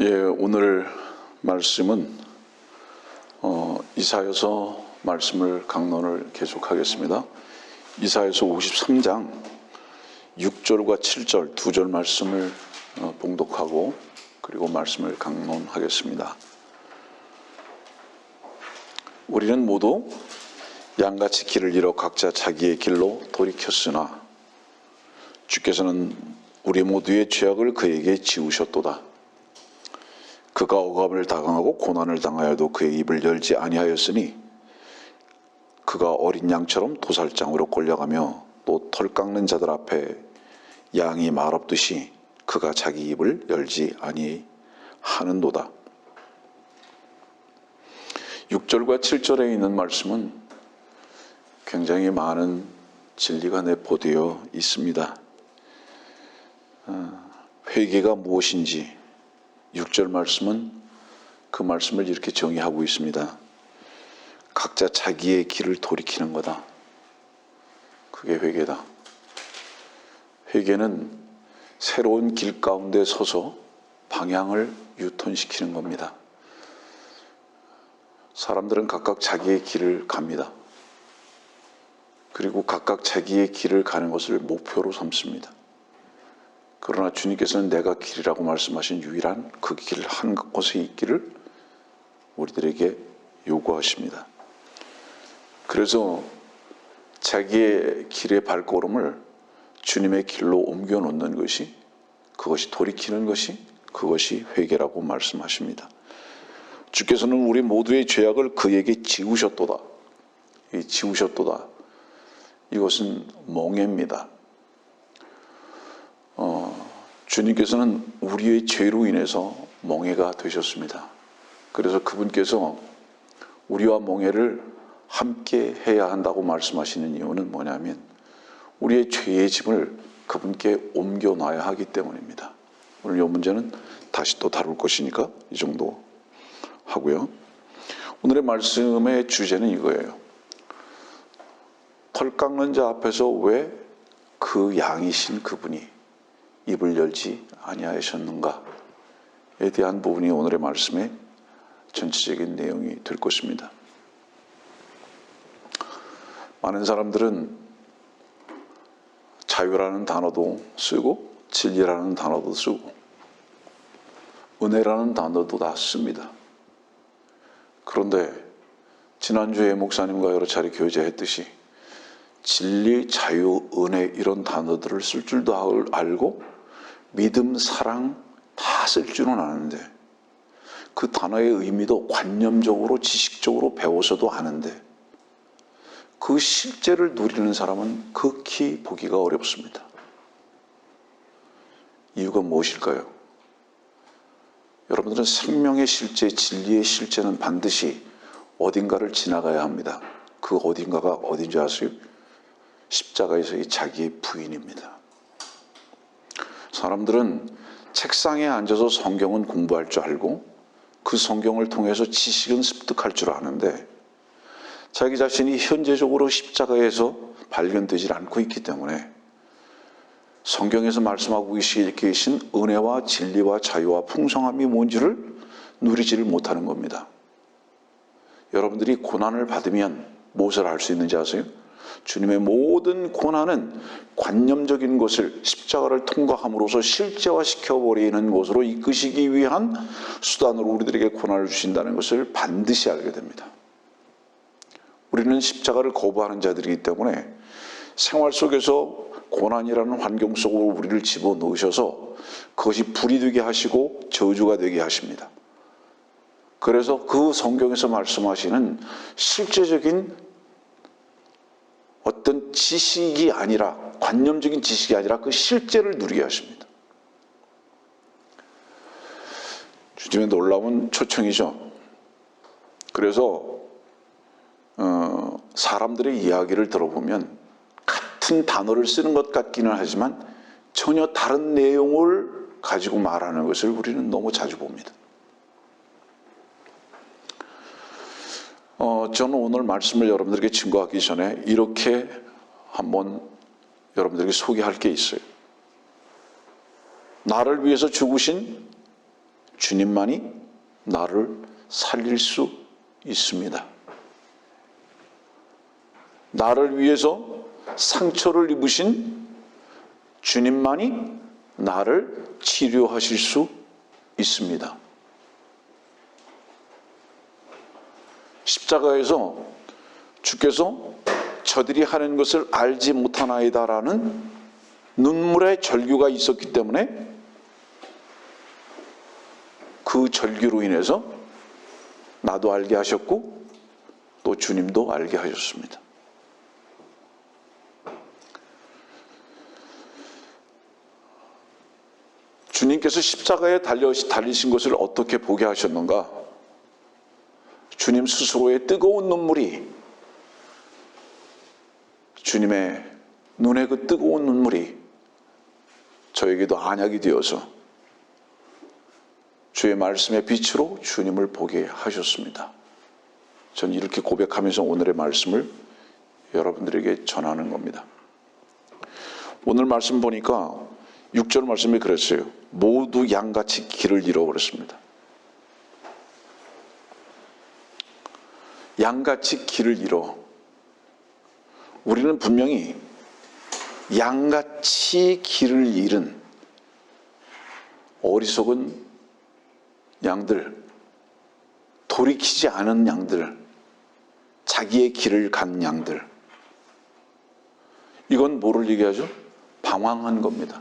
오늘 말씀은 이사야서 말씀을 강론을 계속하겠습니다. 이사야서 53장 6절과 7절 두 절 말씀을 봉독하고 그리고 말씀을 강론하겠습니다. 우리는 모두 양같이 길을 잃어 각자 자기의 길로 돌이켰으나 주께서는 우리 모두의 죄악을 그에게 지우셨도다. 그가 억압을 당하고 고난을 당하여도 그의 입을 열지 아니하였으니 그가 어린 양처럼 도살장으로 끌려가며 또 털 깎는 자들 앞에 양이 말 없듯이 그가 자기 입을 열지 아니하는도다. 6절과 7절에 있는 말씀은 굉장히 많은 진리가 내포되어 있습니다. 회개가 무엇인지 6절 말씀은 그 말씀을 이렇게 정의하고 있습니다. 각자 자기의 길을 돌이키는 거다. 그게 회개다. 회개는 새로운 길 가운데 서서 방향을 유턴시키는 겁니다. 사람들은 각각 자기의 길을 갑니다. 그리고 각각 자기의 길을 가는 것을 목표로 삼습니다. 그러나 주님께서는 내가 길이라고 말씀하신 유일한 그 길을 한 곳에 있기를 우리들에게 요구하십니다. 그래서 자기의 길의 발걸음을 주님의 길로 옮겨 놓는 것이, 그것이 돌이키는 것이, 그것이 회개라고 말씀하십니다. 주께서는 우리 모두의 죄악을 그에게 지우셨도다. 이 지우셨도다. 이것은 멍해입니다. 주님께서는 우리의 죄로 인해서 멍해가 되셨습니다. 그래서 그분께서 우리와 멍해를 함께 해야 한다고 말씀하시는 이유는 뭐냐면 우리의 죄의 짐을 그분께 옮겨놔야 하기 때문입니다. 오늘 이 문제는 다시 또 다룰 것이니까 이 정도 하고요. 오늘의 말씀의 주제는 이거예요. 털 깎는 자 앞에서 왜 그 양이신 그분이 입을 열지 아니하셨는가에 대한 부분이 오늘의 말씀의 전체적인 내용이 될 것입니다. 많은 사람들은 자유라는 단어도 쓰고 진리라는 단어도 쓰고 은혜라는 단어도 다 씁니다. 그런데 지난주에 목사님과 여러 차례 교제했듯이 진리, 자유, 은혜 이런 단어들을 쓸 줄도 알고 믿음, 사랑 다 쓸 줄은 아는데 그 단어의 의미도 관념적으로 지식적으로 배워서도 아는데 그 실제를 누리는 사람은 극히 보기가 어렵습니다. 이유가 무엇일까요? 여러분들은 생명의 실제, 진리의 실제는 반드시 어딘가를 지나가야 합니다. 그 어딘가가 어딘지 아세요? 십자가에서의 자기의 부인입니다. 사람들은 책상에 앉아서 성경은 공부할 줄 알고 그 성경을 통해서 지식은 습득할 줄 아는데 자기 자신이 현재적으로 십자가에서 발견되질 않고 있기 때문에 성경에서 말씀하고 계신 은혜와 진리와 자유와 풍성함이 뭔지를 누리지를 못하는 겁니다. 여러분들이 고난을 받으면 무엇을 알 수 있는지 아세요? 주님의 모든 고난은 관념적인 것을 십자가를 통과함으로써 실제화시켜버리는 것으로 이끄시기 위한 수단으로 우리들에게 고난을 주신다는 것을 반드시 알게 됩니다. 우리는 십자가를 거부하는 자들이기 때문에 생활 속에서 고난이라는 환경 속으로 우리를 집어넣으셔서 그것이 불이 되게 하시고 저주가 되게 하십니다. 그래서 그 성경에서 말씀하시는 실제적인 어떤 지식이 아니라 관념적인 지식이 아니라 그 실제를 누리게 하십니다. 주님의 놀라운 초청이죠. 그래서 사람들의 이야기를 들어보면 같은 단어를 쓰는 것 같기는 하지만 전혀 다른 내용을 가지고 말하는 것을 우리는 너무 자주 봅니다. 저는 오늘 말씀을 여러분들에게 증거하기 전에 이렇게 한번 여러분들에게 소개할 게 있어요. 나를 위해서 죽으신 주님만이 나를 살릴 수 있습니다. 나를 위해서 상처를 입으신 주님만이 나를 치료하실 수 있습니다. 십자가에서 주께서 저들이 하는 것을 알지 못하나이다라는 눈물의 절규가 있었기 때문에 그 절규로 인해서 나도 알게 하셨고 또 주님도 알게 하셨습니다. 주님께서 십자가에 달리신 것을 어떻게 보게 하셨는가? 주님 스스로의 뜨거운 눈물이, 주님의 눈에 그 뜨거운 눈물이 저에게도 안약이 되어서 주의 말씀의 빛으로 주님을 보게 하셨습니다. 저는 이렇게 고백하면서 오늘의 말씀을 여러분들에게 전하는 겁니다. 오늘 말씀 보니까 6절 말씀에 그랬어요. 모두 양같이 길을 잃어버렸습니다. 양같이 길을 잃어. 우리는 분명히 양같이 길을 잃은 어리석은 양들, 돌이키지 않은 양들, 자기의 길을 간 양들. 이건 뭐를 얘기하죠? 방황한 겁니다.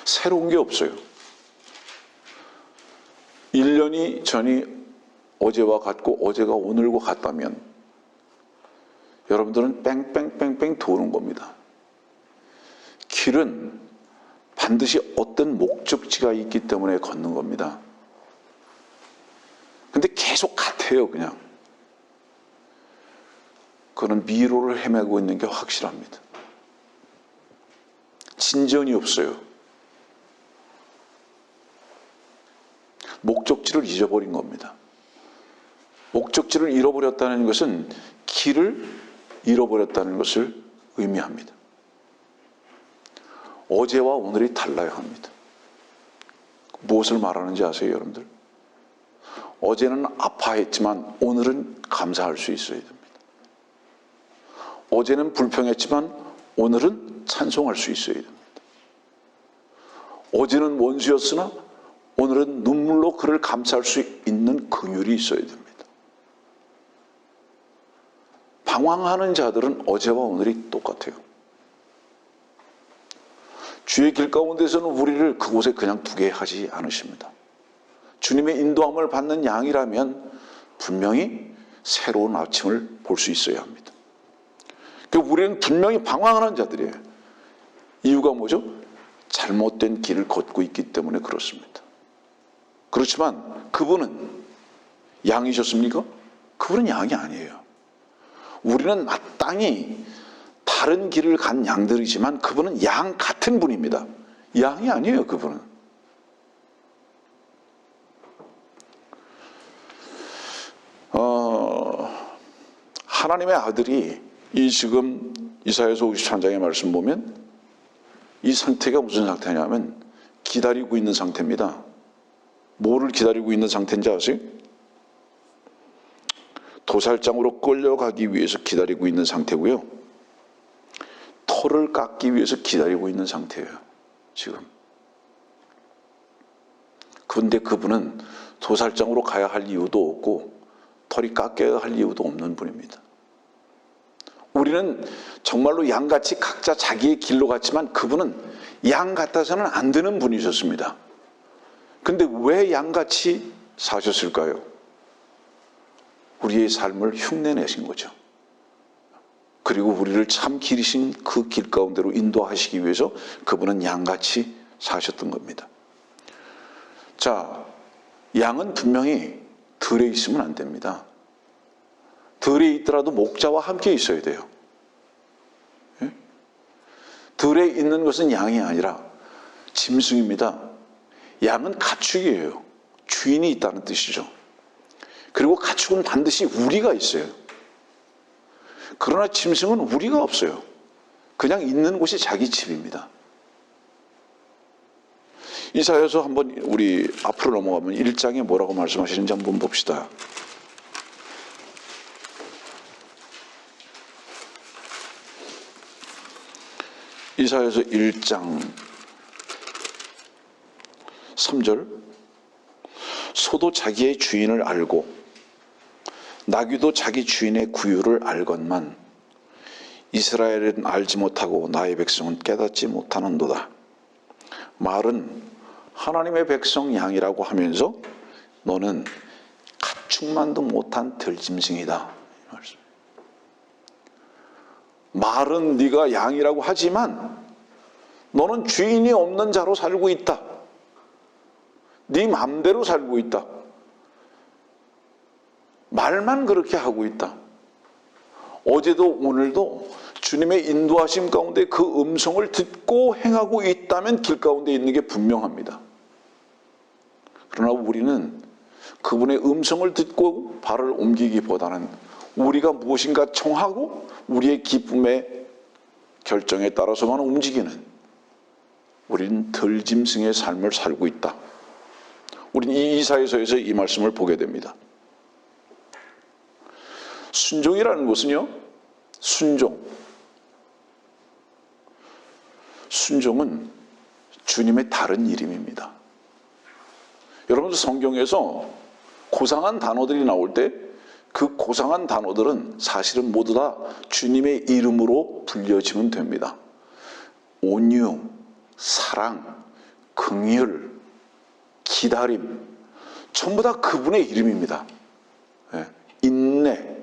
새로운 게 없어요. 1년이 전이 어제와 같고 어제가 오늘과 같다면 여러분들은 뺑뺑뺑뺑 도는 겁니다. 길은 반드시 어떤 목적지가 있기 때문에 걷는 겁니다. 근데 계속 같아요, 그냥. 그는 미로를 헤매고 있는 게 확실합니다. 진전이 없어요. 목적지를 잊어버린 겁니다. 목적지를 잃어버렸다는 것은 길을 잃어버렸다는 것을 의미합니다. 어제와 오늘이 달라야 합니다. 무엇을 말하는지 아세요, 여러분들? 어제는 아파했지만 오늘은 감사할 수 있어야 됩니다. 어제는 불평했지만 오늘은 찬송할 수 있어야 됩니다. 어제는 원수였으나 오늘은 눈물로 그를 감사할 수 있는 긍휼이 있어야 됩니다. 방황하는 자들은 어제와 오늘이 똑같아요. 주의 길 가운데서는 우리를 그곳에 그냥 두게 하지 않으십니다. 주님의 인도함을 받는 양이라면 분명히 새로운 아침을 볼 수 있어야 합니다. 그러니까 우리는 분명히 방황하는 자들이에요. 이유가 뭐죠? 잘못된 길을 걷고 있기 때문에 그렇습니다. 그렇지만 그분은 양이셨습니까? 그분은 양이 아니에요. 우리는 마땅히 다른 길을 간 양들이지만 그분은 양 같은 분입니다. 양이 아니에요, 그분은. 하나님의 아들이 이 지금 이사야서 53장의 말씀 보면 이 상태가 무슨 상태냐면 기다리고 있는 상태입니다. 뭐를 기다리고 있는 상태인지 아세요? 도살장으로 끌려가기 위해서 기다리고 있는 상태고요. 털을 깎기 위해서 기다리고 있는 상태예요, 지금. 그런데 그분은 도살장으로 가야 할 이유도 없고 털이 깎여야 할 이유도 없는 분입니다. 우리는 정말로 양같이 각자 자기의 길로 갔지만 그분은 양 같아서는 안 되는 분이셨습니다. 근데 왜 양같이 사셨을까요? 우리의 삶을 흉내내신 거죠. 그리고 우리를 참 길이신 그 길 가운데로 인도하시기 위해서 그분은 양같이 사셨던 겁니다. 자, 양은 분명히 들에 있으면 안 됩니다. 들에 있더라도 목자와 함께 있어야 돼요. 예? 들에 있는 것은 양이 아니라 짐승입니다. 양은 가축이에요. 주인이 있다는 뜻이죠. 그리고 가축은 반드시 우리가 있어요. 그러나 짐승은 우리가 없어요. 그냥 있는 곳이 자기 집입니다. 이사야서 한번 우리 앞으로 넘어가면 1장에 뭐라고 말씀하시는지 한번 봅시다. 이사야서 1장 3절. 소도 자기의 주인을 알고 나귀도 자기 주인의 구유를 알건만 이스라엘은 알지 못하고 나의 백성은 깨닫지 못하는도다. 말은 하나님의 백성 양이라고 하면서 너는 가축만도 못한 들짐승이다. 말은 네가 양이라고 하지만 너는 주인이 없는 자로 살고 있다. 네 맘대로 살고 있다. 말만 그렇게 하고 있다. 어제도 오늘도 주님의 인도하심 가운데 그 음성을 듣고 행하고 있다면 길 가운데 있는 게 분명합니다. 그러나 우리는 그분의 음성을 듣고 발을 옮기기보다는 우리가 무엇인가 청하고 우리의 기쁨의 결정에 따라서만 움직이는, 우리는 들짐승의 삶을 살고 있다. 우리는 이 이사야서에서 이 말씀을 보게 됩니다. 순종이라는 것은요, 순종은 주님의 다른 이름입니다. 여러분, 성경에서 고상한 단어들이 나올 때 그 고상한 단어들은 사실은 모두 다 주님의 이름으로 불려지면 됩니다. 온유, 사랑, 긍휼, 기다림, 전부 다 그분의 이름입니다. 인내.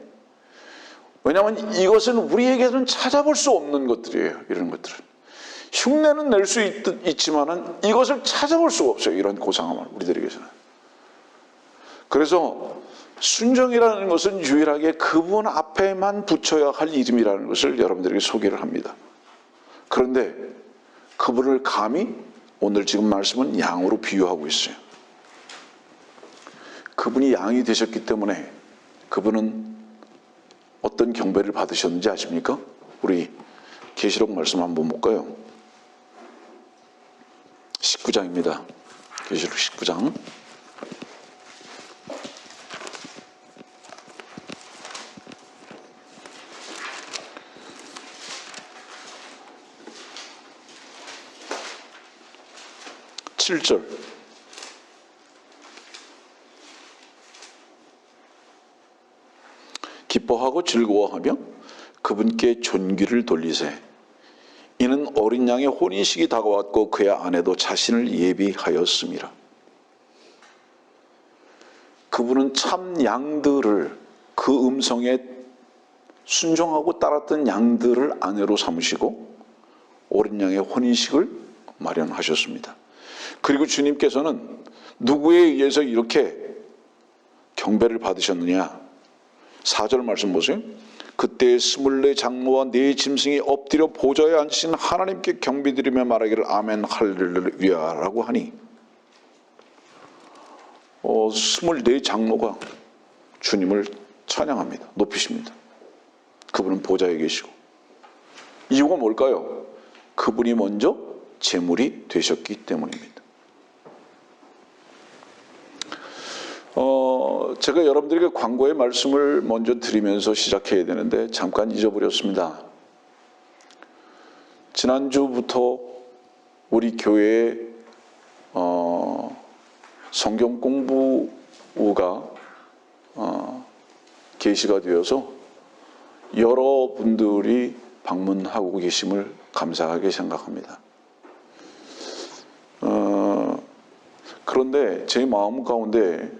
왜냐하면 이것은 우리에게는 찾아볼 수 없는 것들이에요. 이런 것들은 흉내는 낼 수 있지만은 이것을 찾아볼 수가 없어요. 이런 고상함을 우리들에게서는. 그래서 순종이라는 것은 유일하게 그분 앞에만 붙여야 할 이름이라는 것을 여러분들에게 소개를 합니다. 그런데 그분을 감히 오늘 지금 말씀은 양으로 비유하고 있어요. 그분이 양이 되셨기 때문에 그분은 어떤 경배를 받으셨는지 아십니까? 우리 계시록 말씀 한번 볼까요? 19장입니다. 계시록 19장. (7절) 기뻐하고 즐거워하며 그분께 존귀를 돌리세. 이는 어린 양의 혼인식이 다가왔고 그의 아내도 자신을 예비하였음이라. 그분은 참 양들을, 그 음성에 순종하고 따랐던 양들을 아내로 삼으시고 어린 양의 혼인식을 마련하셨습니다. 그리고 주님께서는 누구에 의해서 이렇게 경배를 받으셨느냐? 4절 말씀 보세요. 그때 24 장로와 4 짐승이 엎드려 보좌에 앉으신 하나님께 경배드리며 말하기를 아멘 할렐루야라고 하니 24 장로가 주님을 찬양합니다. 높이십니다. 그분은 보좌에 계시고. 이유가 뭘까요? 그분이 먼저 제물이 되셨기 때문입니다. 제가 여러분들에게 광고의 말씀을 먼저 드리면서 시작해야 되는데 잠깐 잊어버렸습니다. 지난주부터 우리 교회에 성경 공부가 게시가 되어서 여러분들이 방문하고 계심을 감사하게 생각합니다. 그런데 제 마음 가운데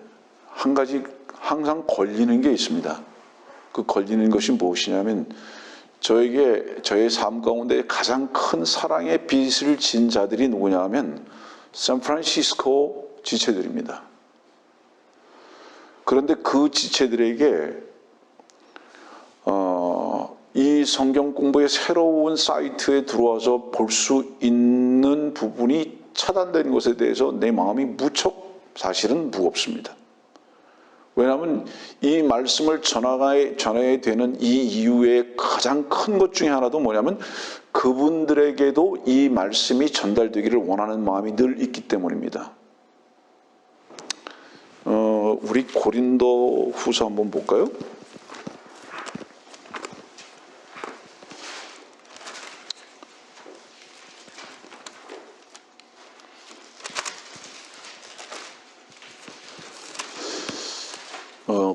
한 가지 항상 걸리는 게 있습니다. 그 걸리는 것이 무엇이냐면 저의 삶 가운데 가장 큰 사랑의 빚을 진 자들이 누구냐 하면 샌프란시스코 지체들입니다. 그런데 그 지체들에게 이 성경 공부의 새로운 사이트에 들어와서 볼 수 있는 부분이 차단된 것에 대해서 내 마음이 무척 사실은 무겁습니다. 왜냐하면 이 말씀을 전해야 되는 이 이유의 가장 큰 것 중에 하나도 뭐냐면 그분들에게도 이 말씀이 전달되기를 원하는 마음이 늘 있기 때문입니다. 우리 고린도 후서 한번 볼까요?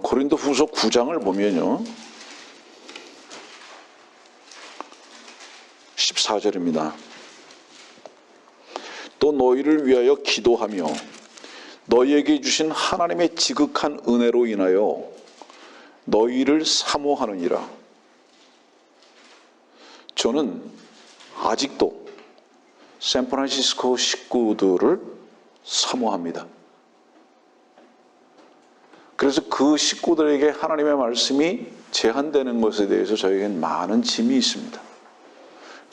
고린도 후서 9장을 보면요. 14절입니다. 또 너희를 위하여 기도하며 너희에게 주신 하나님의 지극한 은혜로 인하여 너희를 사모하느니라. 저는 아직도 샌프란시스코 식구들을 사모합니다. 그래서 그 식구들에게 하나님의 말씀이 제한되는 것에 대해서 저에겐 많은 짐이 있습니다.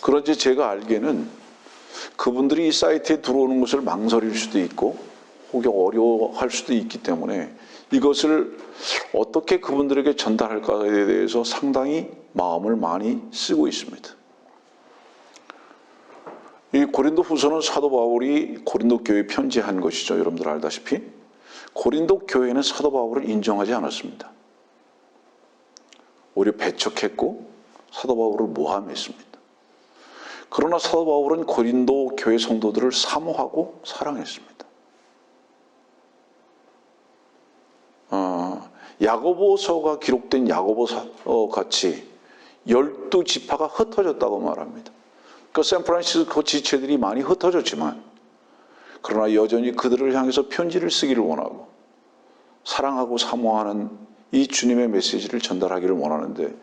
그런지 제가 알기에는 그분들이 이 사이트에 들어오는 것을 망설일 수도 있고 혹은 어려워할 수도 있기 때문에 이것을 어떻게 그분들에게 전달할까에 대해서 상당히 마음을 많이 쓰고 있습니다. 이 고린도 후서는 사도 바울이 고린도 교회에 편지한 것이죠. 여러분들 알다시피 고린도 교회는 사도 바울을 인정하지 않았습니다. 오히려 배척했고 사도 바울을 모함했습니다. 그러나 사도 바울은 고린도 교회 성도들을 사모하고 사랑했습니다. 야고보서가 기록된 야고보서 같이 12지파가 흩어졌다고 말합니다. 그 샌프란시스코 지체들이 많이 흩어졌지만 그러나 여전히 그들을 향해서 편지를 쓰기를 원하고 사랑하고 사모하는 이 주님의 메시지를 전달하기를 원하는데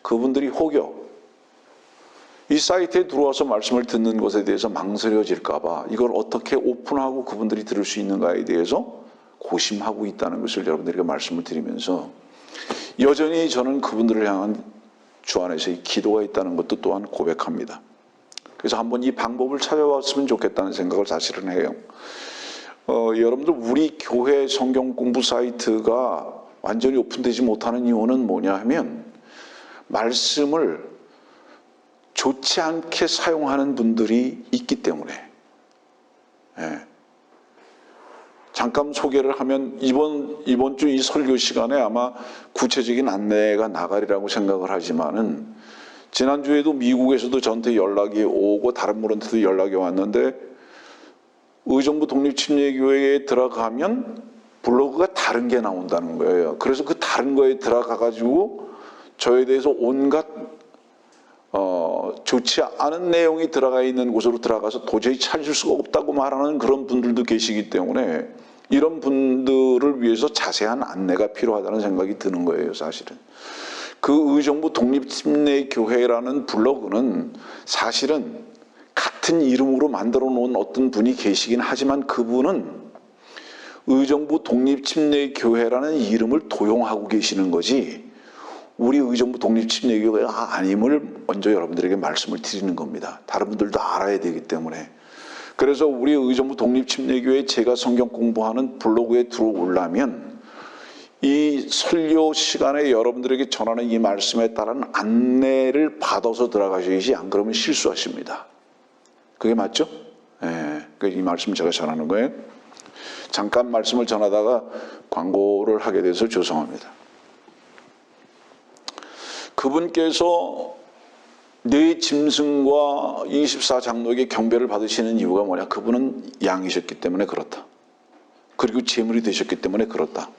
그분들이 혹여 이 사이트에 들어와서 말씀을 듣는 것에 대해서 망설여질까 봐 이걸 어떻게 오픈하고 그분들이 들을 수 있는가에 대해서 고심하고 있다는 것을 여러분들에게 말씀을 드리면서 여전히 저는 그분들을 향한 주 안에서의 기도가 있다는 것도 또한 고백합니다. 그래서 한번 이 방법을 찾아봤으면 좋겠다는 생각을 사실은 해요. 여러분들 우리 교회 성경 공부 사이트가 완전히 오픈되지 못하는 이유는 뭐냐 하면 말씀을 좋지 않게 사용하는 분들이 있기 때문에 잠깐 소개를 하면 이번 주 이 설교 시간에 아마 구체적인 안내가 나가리라고 생각을 하지만은 지난주에도 미국에서도 저한테 연락이 오고 다른 분한테도 연락이 왔는데 의정부 독립침례교회에 들어가면 블로그가 다른 게 나온다는 거예요. 그래서 그 다른 거에 들어가가지고 저에 대해서 온갖 좋지 않은 내용이 들어가 있는 곳으로 들어가서 도저히 찾을 수가 없다고 말하는 그런 분들도 계시기 때문에 이런 분들을 위해서 자세한 안내가 필요하다는 생각이 드는 거예요, 사실은. 그 의정부 독립침례교회라는 블로그는 사실은 같은 이름으로 만들어 놓은 어떤 분이 계시긴 하지만 그분은 의정부 독립침례교회라는 이름을 도용하고 계시는 거지 우리 의정부 독립침례교회가 아님을 먼저 여러분들에게 말씀을 드리는 겁니다. 다른 분들도 알아야 되기 때문에. 그래서 우리 의정부 독립침례교회 제가 성경 공부하는 블로그에 들어오려면 이 설교 시간에 여러분들에게 전하는 이 말씀에 따른 안내를 받아서 들어가셔야지 안 그러면 실수하십니다. 그게 맞죠? 이 말씀 제가 전하는 거예요. 잠깐 말씀을 전하다가 광고를 하게 돼서 죄송합니다. 그분께서 네 짐승과 24장로에게 경배를 받으시는 이유가 뭐냐? 그분은 양이셨기 때문에 그렇다. 그리고 제물이 되셨기 때문에 그렇다.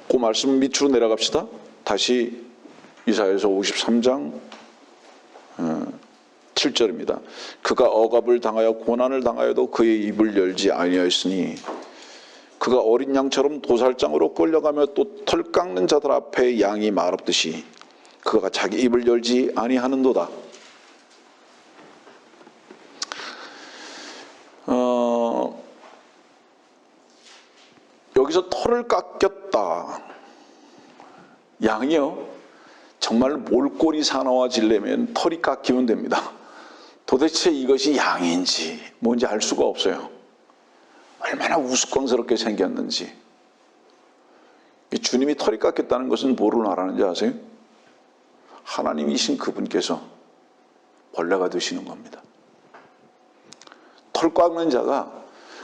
그 말씀 밑으로 내려갑시다. 다시 이사야서 53장 7절입니다. 그가 억압을 당하여 고난을 당하여도 그의 입을 열지 아니하였으니 그가 어린 양처럼 도살장으로 끌려가며 또 털 깎는 자들 앞에 양이 말없듯이 그가 자기 입을 열지 아니하는도다. 여기서 털을 깎였다. 양이요. 정말 몰골이 사나워지려면 털이 깎이면 됩니다. 도대체 이것이 양인지 뭔지 알 수가 없어요. 얼마나 우스꽝스럽게 생겼는지. 이 주님이 털이 깎였다는 것은 뭐를 말하는지 아세요? 하나님이신 그분께서 벌레가 되시는 겁니다. 털 깎는 자가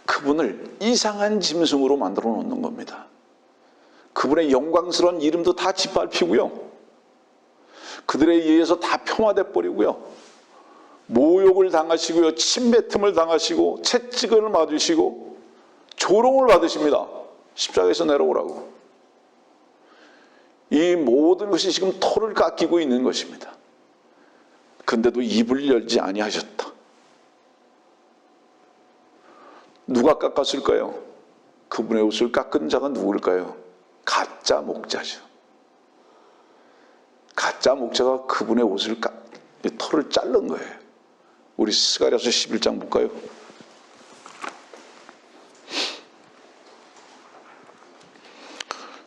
그분을 이상한 짐승으로 만들어 놓는 겁니다. 그분의 영광스러운 이름도 다 짓밟히고요. 그들에 의해서 다 폄하돼 버리고요. 모욕을 당하시고요. 침뱉음을 당하시고 채찍을 맞으시고 조롱을 받으십니다. 십자가에서 내려오라고. 이 모든 것이 지금 털을 깎이고 있는 것입니다. 근데도 입을 열지 아니하셨다. 누가 깎았을까요? 그분의 옷을 깎은 자가 누구일까요? 가짜 목자죠. 가짜 목자가 그분의 옷을 털을 자른 거예요. 우리 스가랴서 11장 볼까요?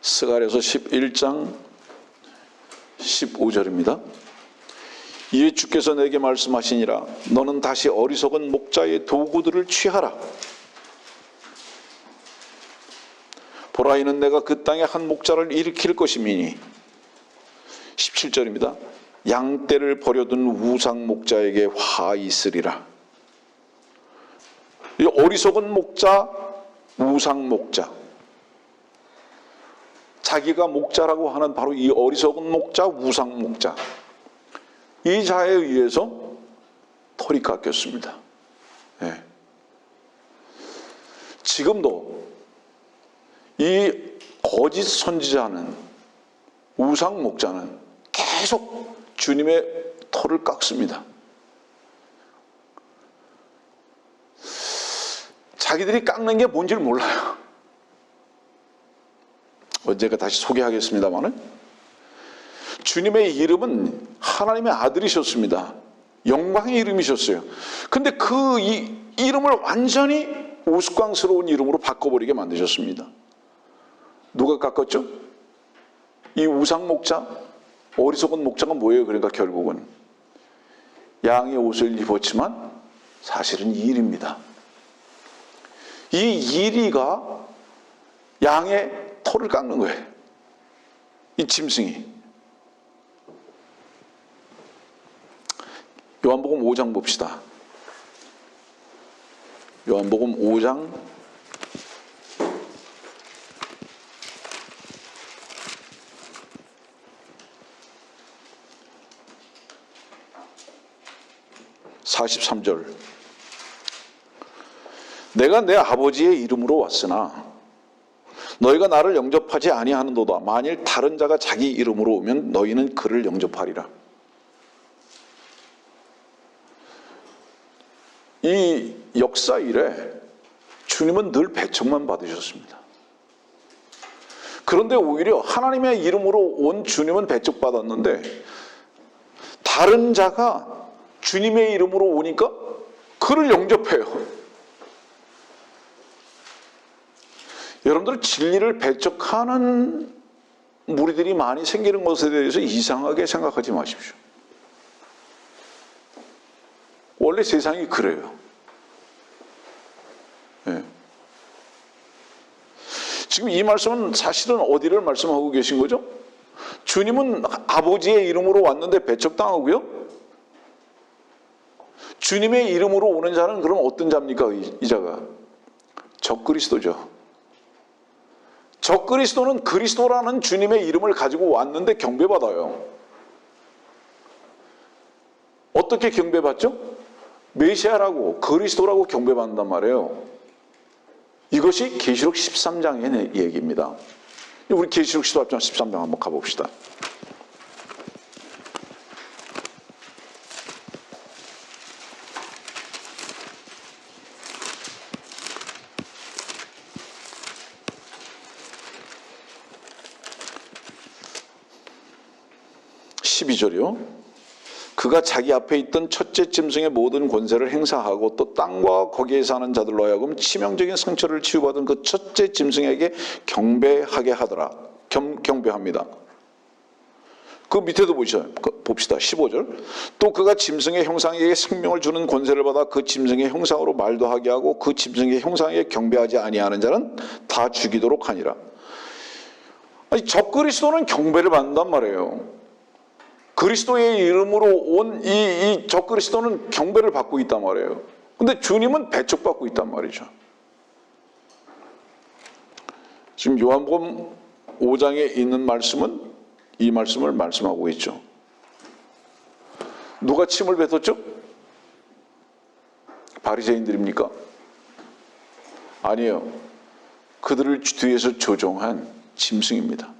스가랴서 11장 15절입니다. 이에 주께서 내게 말씀하시니라. 너는 다시 어리석은 목자의 도구들을 취하라. 보라, 이는 내가 그 땅에 한 목자를 일으킬 것이미니. 17절입니다. 양떼를 버려둔 우상 목자에게 화 있으리라. 이 어리석은 목자, 우상 목자, 자기가 목자라고 하는 바로 이 어리석은 목자, 우상 목자, 이 자에 의해서 털이 깎였습니다. 네. 지금도 이 거짓 선지자는, 우상 목자는 계속 주님의 털을 깎습니다. 자기들이 깎는 게 뭔지를 몰라요. 언젠가 다시 소개하겠습니다만은, 주님의 이름은 하나님의 아들이셨습니다. 영광의 이름이셨어요. 근데 그 이름을 완전히 우스꽝스러운 이름으로 바꿔버리게 만드셨습니다. 누가 깎았죠? 이 우상 목자, 어리석은 목자가 뭐예요? 그러니까 결국은 양의 옷을 입었지만 사실은 일입니다. 이 이리가 양의 털을 깎는 거예요. 이 짐승이. 요한복음 5장 봅시다. 요한복음 5장 43절. 내가 내 아버지의 이름으로 왔으나 너희가 나를 영접하지 아니하는도다. 만일 다른 자가 자기 이름으로 오면 너희는 그를 영접하리라. 이 역사 이래 주님은 늘 배척만 받으셨습니다. 그런데 오히려 하나님의 이름으로 온 주님은 배척받았는데, 다른 자가 주님의 이름으로 오니까 그를 영접해요. 여러분들, 진리를 배척하는 무리들이 많이 생기는 것에 대해서 이상하게 생각하지 마십시오. 원래 세상이 그래요. 네. 지금 이 말씀은 사실은 어디를 말씀하고 계신 거죠? 주님은 아버지의 이름으로 왔는데 배척당하고요, 주님의 이름으로 오는 자는 그럼 어떤 자입니까? 이 자가 적그리스도죠. 적그리스도는 그리스도라는 주님의 이름을 가지고 왔는데 경배받아요. 어떻게 경배받죠? 메시아라고, 그리스도라고 경배받는단 말이에요. 이것이 계시록 13장의 얘기입니다. 우리 계시록 13장 한번 가봅시다. (12절이요) 그가 자기 앞에 있던 첫째 짐승의 모든 권세를 행사하고 또 땅과 거기에 사는 자들로 하여금 치명적인 상처를 치유받은 그 첫째 짐승에게 경배하게 하더라. 경배합니다. 그 밑에도 봅시다. 15절. 또 그가 짐승의 형상에게 생명을 주는 권세를 받아 그 짐승의 형상으로 말도 하게 하고 그 짐승의 형상에 경배하지 아니하는 자는 다 죽이도록 하니라. 아니, 적그리스도는 경배를 받는단 말이에요. 그리스도의 이름으로 온 이 적그리스도는 경배를 받고 있단 말이에요. 근데 주님은 배척받고 있단 말이죠. 지금 요한복음 5장에 있는 말씀은 이 말씀을 말씀하고 있죠. 누가 침을 뱉었죠? 바리새인들입니까? 아니에요. 그들을 뒤에서 조종한 짐승입니다.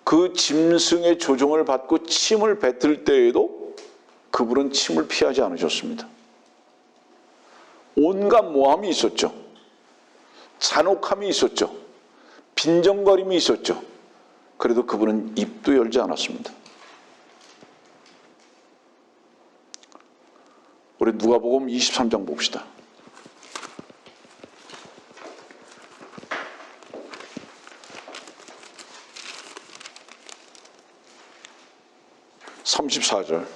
그 짐승의 조종을 받고 침을 뱉을 때에도 그분은 침을 피하지 않으셨습니다. 온갖 모함이 있었죠. 잔혹함이 있었죠. 빈정거림이 있었죠. 그래도 그분은 입도 열지 않았습니다. 우리 누가복음 23장 봅시다. (34절)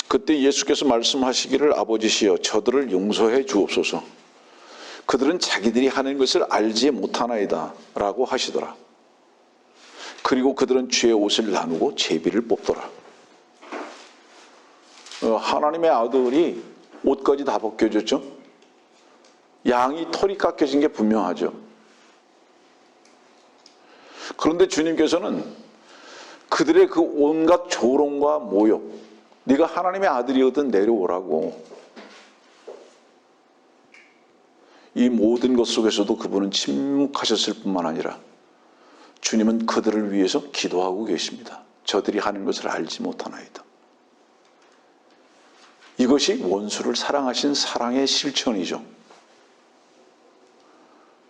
그때 예수께서 말씀하시기를 아버지시여 저들을 용서해 주옵소서. 그들은 자기들이 하는 것을 알지 못하나이다 라고 하시더라. 그리고 그들은 주의 옷을 나누고 제비를 뽑더라. 하나님의 아들이 옷까지 다 벗겨졌죠. 양이 털이 깎여진 게 분명하죠. 그런데 주님께서는 그들의 그 온갖 조롱과 모욕, 네가 하나님의 아들이거든 내려오라고, 이 모든 것 속에서도 그분은 침묵하셨을 뿐만 아니라 주님은 그들을 위해서 기도하고 계십니다. 저들이 하는 것을 알지 못하나이다. 이것이 원수를 사랑하신 사랑의 실천이죠.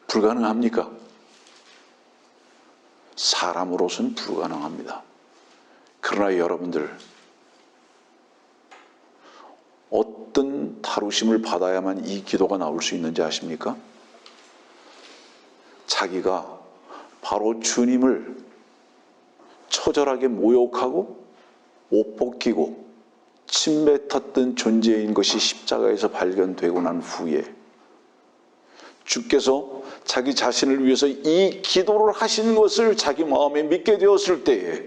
불가능합니까? 사람으로서는 불가능합니다. 그러나 여러분들, 어떤 다루심을 받아야만 이 기도가 나올 수 있는지 아십니까? 자기가 바로 주님을 처절하게 모욕하고 옷 벗기고 침 뱉었던 존재인 것이 십자가에서 발견되고 난 후에 주께서 자기 자신을 위해서 이 기도를 하신 것을 자기 마음에 믿게 되었을 때에,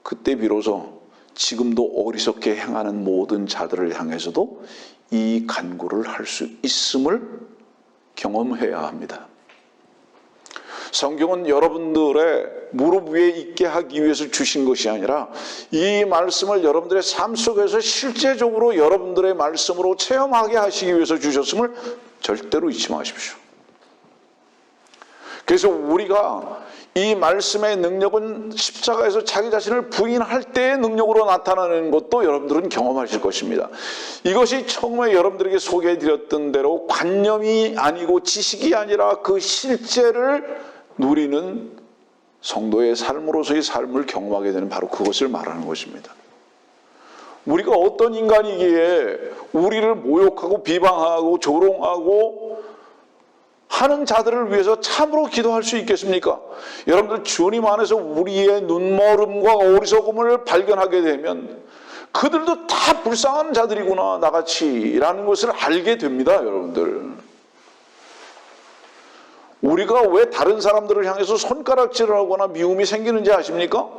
그때 비로소 지금도 어리석게 행하는 모든 자들을 향해서도 이 간구를 할 수 있음을 경험해야 합니다. 성경은 여러분들의 무릎 위에 있게 하기 위해서 주신 것이 아니라 이 말씀을 여러분들의 삶 속에서 실제적으로 여러분들의 말씀으로 체험하게 하시기 위해서 주셨음을 절대로 잊지 마십시오. 그래서 우리가 이 말씀의 능력은 십자가에서 자기 자신을 부인할 때의 능력으로 나타나는 것도 여러분들은 경험하실 것입니다. 이것이 처음에 여러분들에게 소개해드렸던 대로 관념이 아니고 지식이 아니라 그 실제를 누리는 성도의 삶으로서의 삶을 경험하게 되는 바로 그것을 말하는 것입니다. 우리가 어떤 인간이기에 우리를 모욕하고 비방하고 조롱하고 하는 자들을 위해서 참으로 기도할 수 있겠습니까? 여러분들 주님 안에서 우리의 눈멀음과 어리석음을 발견하게 되면 그들도 다 불쌍한 자들이구나 나같이 라는 것을 알게 됩니다. 여러분들, 우리가 왜 다른 사람들을 향해서 손가락질을 하거나 미움이 생기는지 아십니까?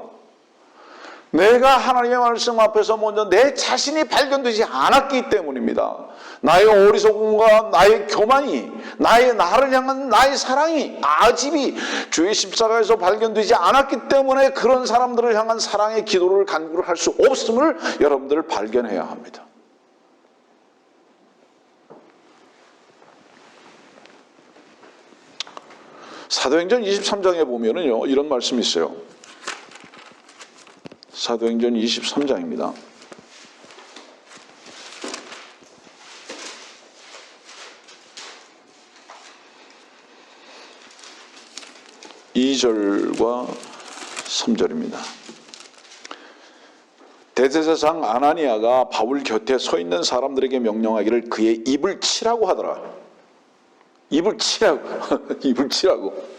내가 하나님의 말씀 앞에서 먼저 내 자신이 발견되지 않았기 때문입니다. 나의 어리석음과 나의 교만이, 나를 향한 나의 사랑이, 아집이 주의 십자가에서 발견되지 않았기 때문에 그런 사람들을 향한 사랑의 기도를 간구를 할 수 없음을 여러분들 발견해야 합니다. 사도행전 23장에 보면은요, 이런 말씀이 있어요. 사도행전 23장입니다. (2절과 3절입니다) 대제사장 아나니아가 바울 곁에 서 있는 사람들에게 명령하기를 그의 입을 치라고 하더라. 입을 치라고. 입을 치라고.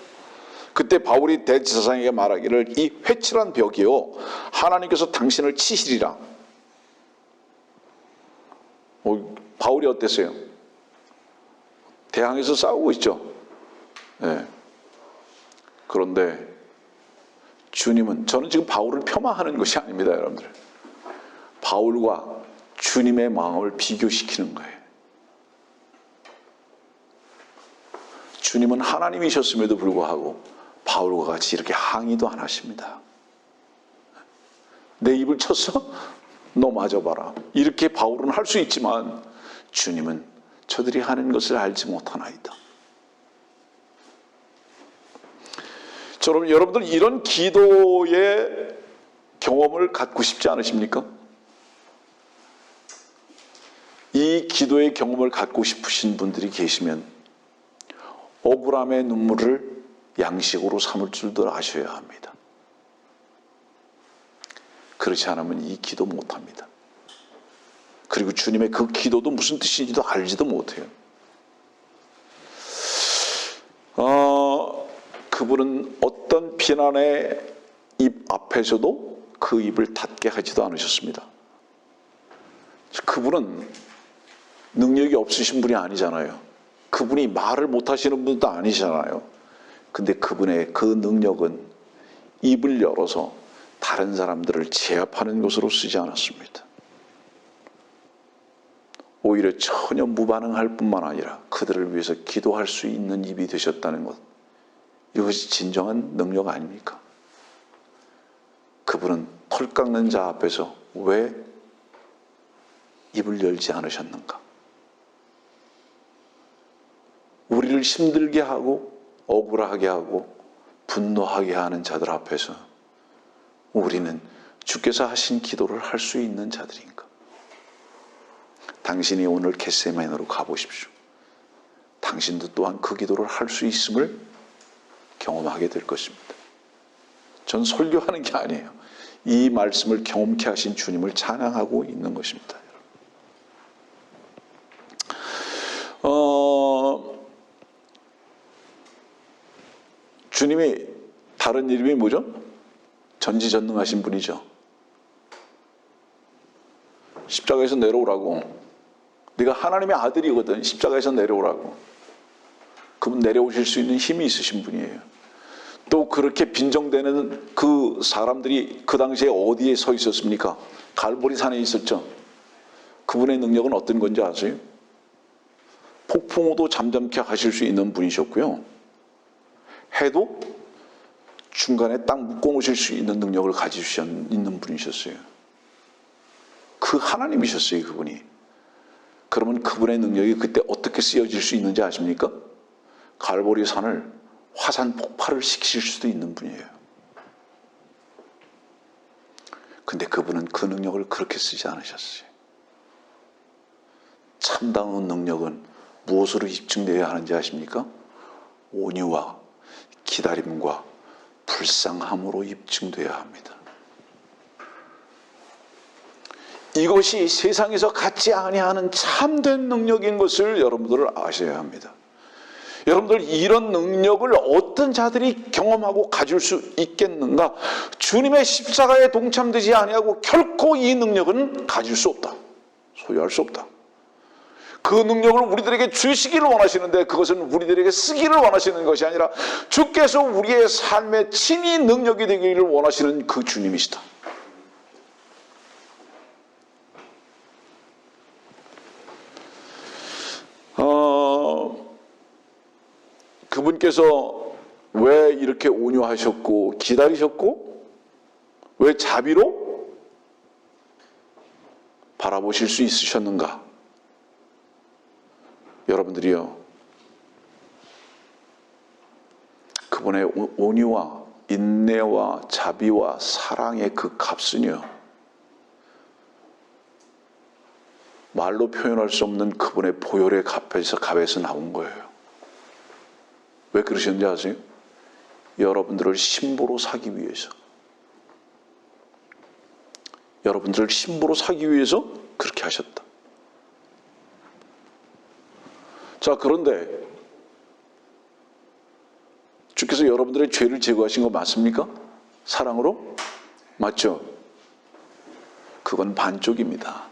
그때 바울이 대제사장에게 말하기를 이 회칠한 벽이요 하나님께서 당신을 치시리라. 바울이 어땠어요? 대항해서 싸우고 있죠. 네. 그런데 주님은, 저는 지금 바울을 폄하하는 것이 아닙니다, 여러분들. 바울과 주님의 마음을 비교시키는 거예요. 주님은 하나님이셨음에도 불구하고 바울과 같이 이렇게 항의도 안 하십니다. 내 입을 쳤어? 너 맞아봐라. 이렇게 바울은 할 수 있지만 주님은 저들이 하는 것을 알지 못하나이다. 저는 여러분들 이런 기도의 경험을 갖고 싶지 않으십니까? 이 기도의 경험을 갖고 싶으신 분들이 계시면 억울함의 눈물을 양식으로 삼을 줄도 아셔야 합니다. 그렇지 않으면 이 기도 못합니다. 그리고 주님의 그 기도도 무슨 뜻인지도 알지도 못해요. 그분은 어떤 비난의 입 앞에서도 그 입을 닫게 하지도 않으셨습니다. 그분은 능력이 없으신 분이 아니잖아요. 그분이 말을 못하시는 분도 아니잖아요. 근데 그분의 그 능력은 입을 열어서 다른 사람들을 제압하는 것으로 쓰지 않았습니다. 오히려 전혀 무반응할 뿐만 아니라 그들을 위해서 기도할 수 있는 입이 되셨다는 것, 이것이 진정한 능력 아닙니까? 그분은 털 깎는 자 앞에서 왜 입을 열지 않으셨는가? 우리를 힘들게 하고 억울하게 하고 분노하게 하는 자들 앞에서 우리는 주께서 하신 기도를 할 수 있는 자들인가? 당신이 오늘 겟세마네로 가보십시오. 당신도 또한 그 기도를 할 수 있음을 경험하게 될 것입니다. 전 설교하는 게 아니에요. 이 말씀을 경험케 하신 주님을 찬양하고 있는 것입니다. 주님이 다른 이름이 뭐죠? 전지전능하신 분이죠. 십자가에서 내려오라고. 네가 하나님의 아들이거든. 십자가에서 내려오라고. 그분 내려오실 수 있는 힘이 있으신 분이에요. 또 그렇게 빈정대는 그 사람들이 그 당시에 어디에 서 있었습니까? 갈보리 산에 있었죠. 그분의 능력은 어떤 건지 아세요? 폭풍우도 잠잠케 하실 수 있는 분이셨고요. 해도 중간에 딱 묶어놓으실 수 있는 능력을 가지고 있는 분이셨어요. 그 하나님이셨어요, 그분이. 그러면 그분의 능력이 그때 어떻게 쓰여질 수 있는지 아십니까? 갈보리 산을 화산 폭발을 시키실 수도 있는 분이에요. 근데 그분은 그 능력을 그렇게 쓰지 않으셨어요. 참다운 능력은 무엇으로 입증되어야 하는지 아십니까? 온유와 기다림과 불쌍함으로 입증되어야 합니다. 이것이 세상에서 갖지 아니하는 참된 능력인 것을 여러분들 아셔야 합니다. 여러분들 이런 능력을 어떤 자들이 경험하고 가질 수 있겠는가? 주님의 십자가에 동참되지 아니하고 결코 이 능력은 가질 수 없다. 소유할 수 없다. 그 능력을 우리들에게 주시기를 원하시는데 그것은 우리들에게 쓰기를 원하시는 것이 아니라 주께서 우리의 삶의 친히 능력이 되기를 원하시는 그 주님이시다. 그분께서 왜 이렇게 온유하셨고 기다리셨고 왜 자비로 바라보실 수 있으셨는가? 여러분들이요, 그분의 온유와 인내와 자비와 사랑의 그 값은요, 말로 표현할 수 없는 그분의 보혈의 값에서 나온 거예요. 왜 그러셨는지 아세요? 여러분들을 신부로 사기 위해서. 여러분들을 신부로 사기 위해서 그렇게 하셨다. 자, 그런데 주께서 여러분들의 죄를 제거하신 거 맞습니까? 사랑으로? 맞죠? 그건 반쪽입니다.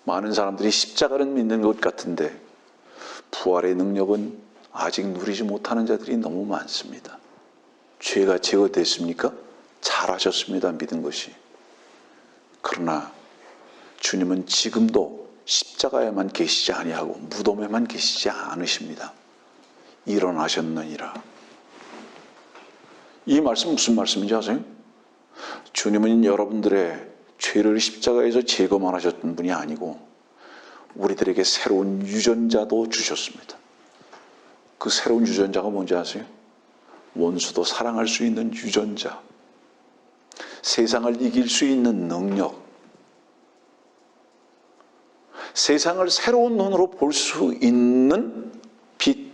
많은 사람들이 십자가는 믿는 것 같은데 부활의 능력은 아직 누리지 못하는 자들이 너무 많습니다. 죄가 제거됐습니까? 잘하셨습니다. 믿은 것이. 그러나 주님은 지금도 십자가에만 계시지 아니하고 무덤에만 계시지 않으십니다. 일어나셨느니라. 이 말씀 무슨 말씀인지 아세요? 주님은 여러분들의 죄를 십자가에서 제거만 하셨던 분이 아니고 우리들에게 새로운 유전자도 주셨습니다. 그 새로운 유전자가 뭔지 아세요? 원수도 사랑할 수 있는 유전자, 세상을 이길 수 있는 능력, 세상을 새로운 눈으로 볼 수 있는 빛,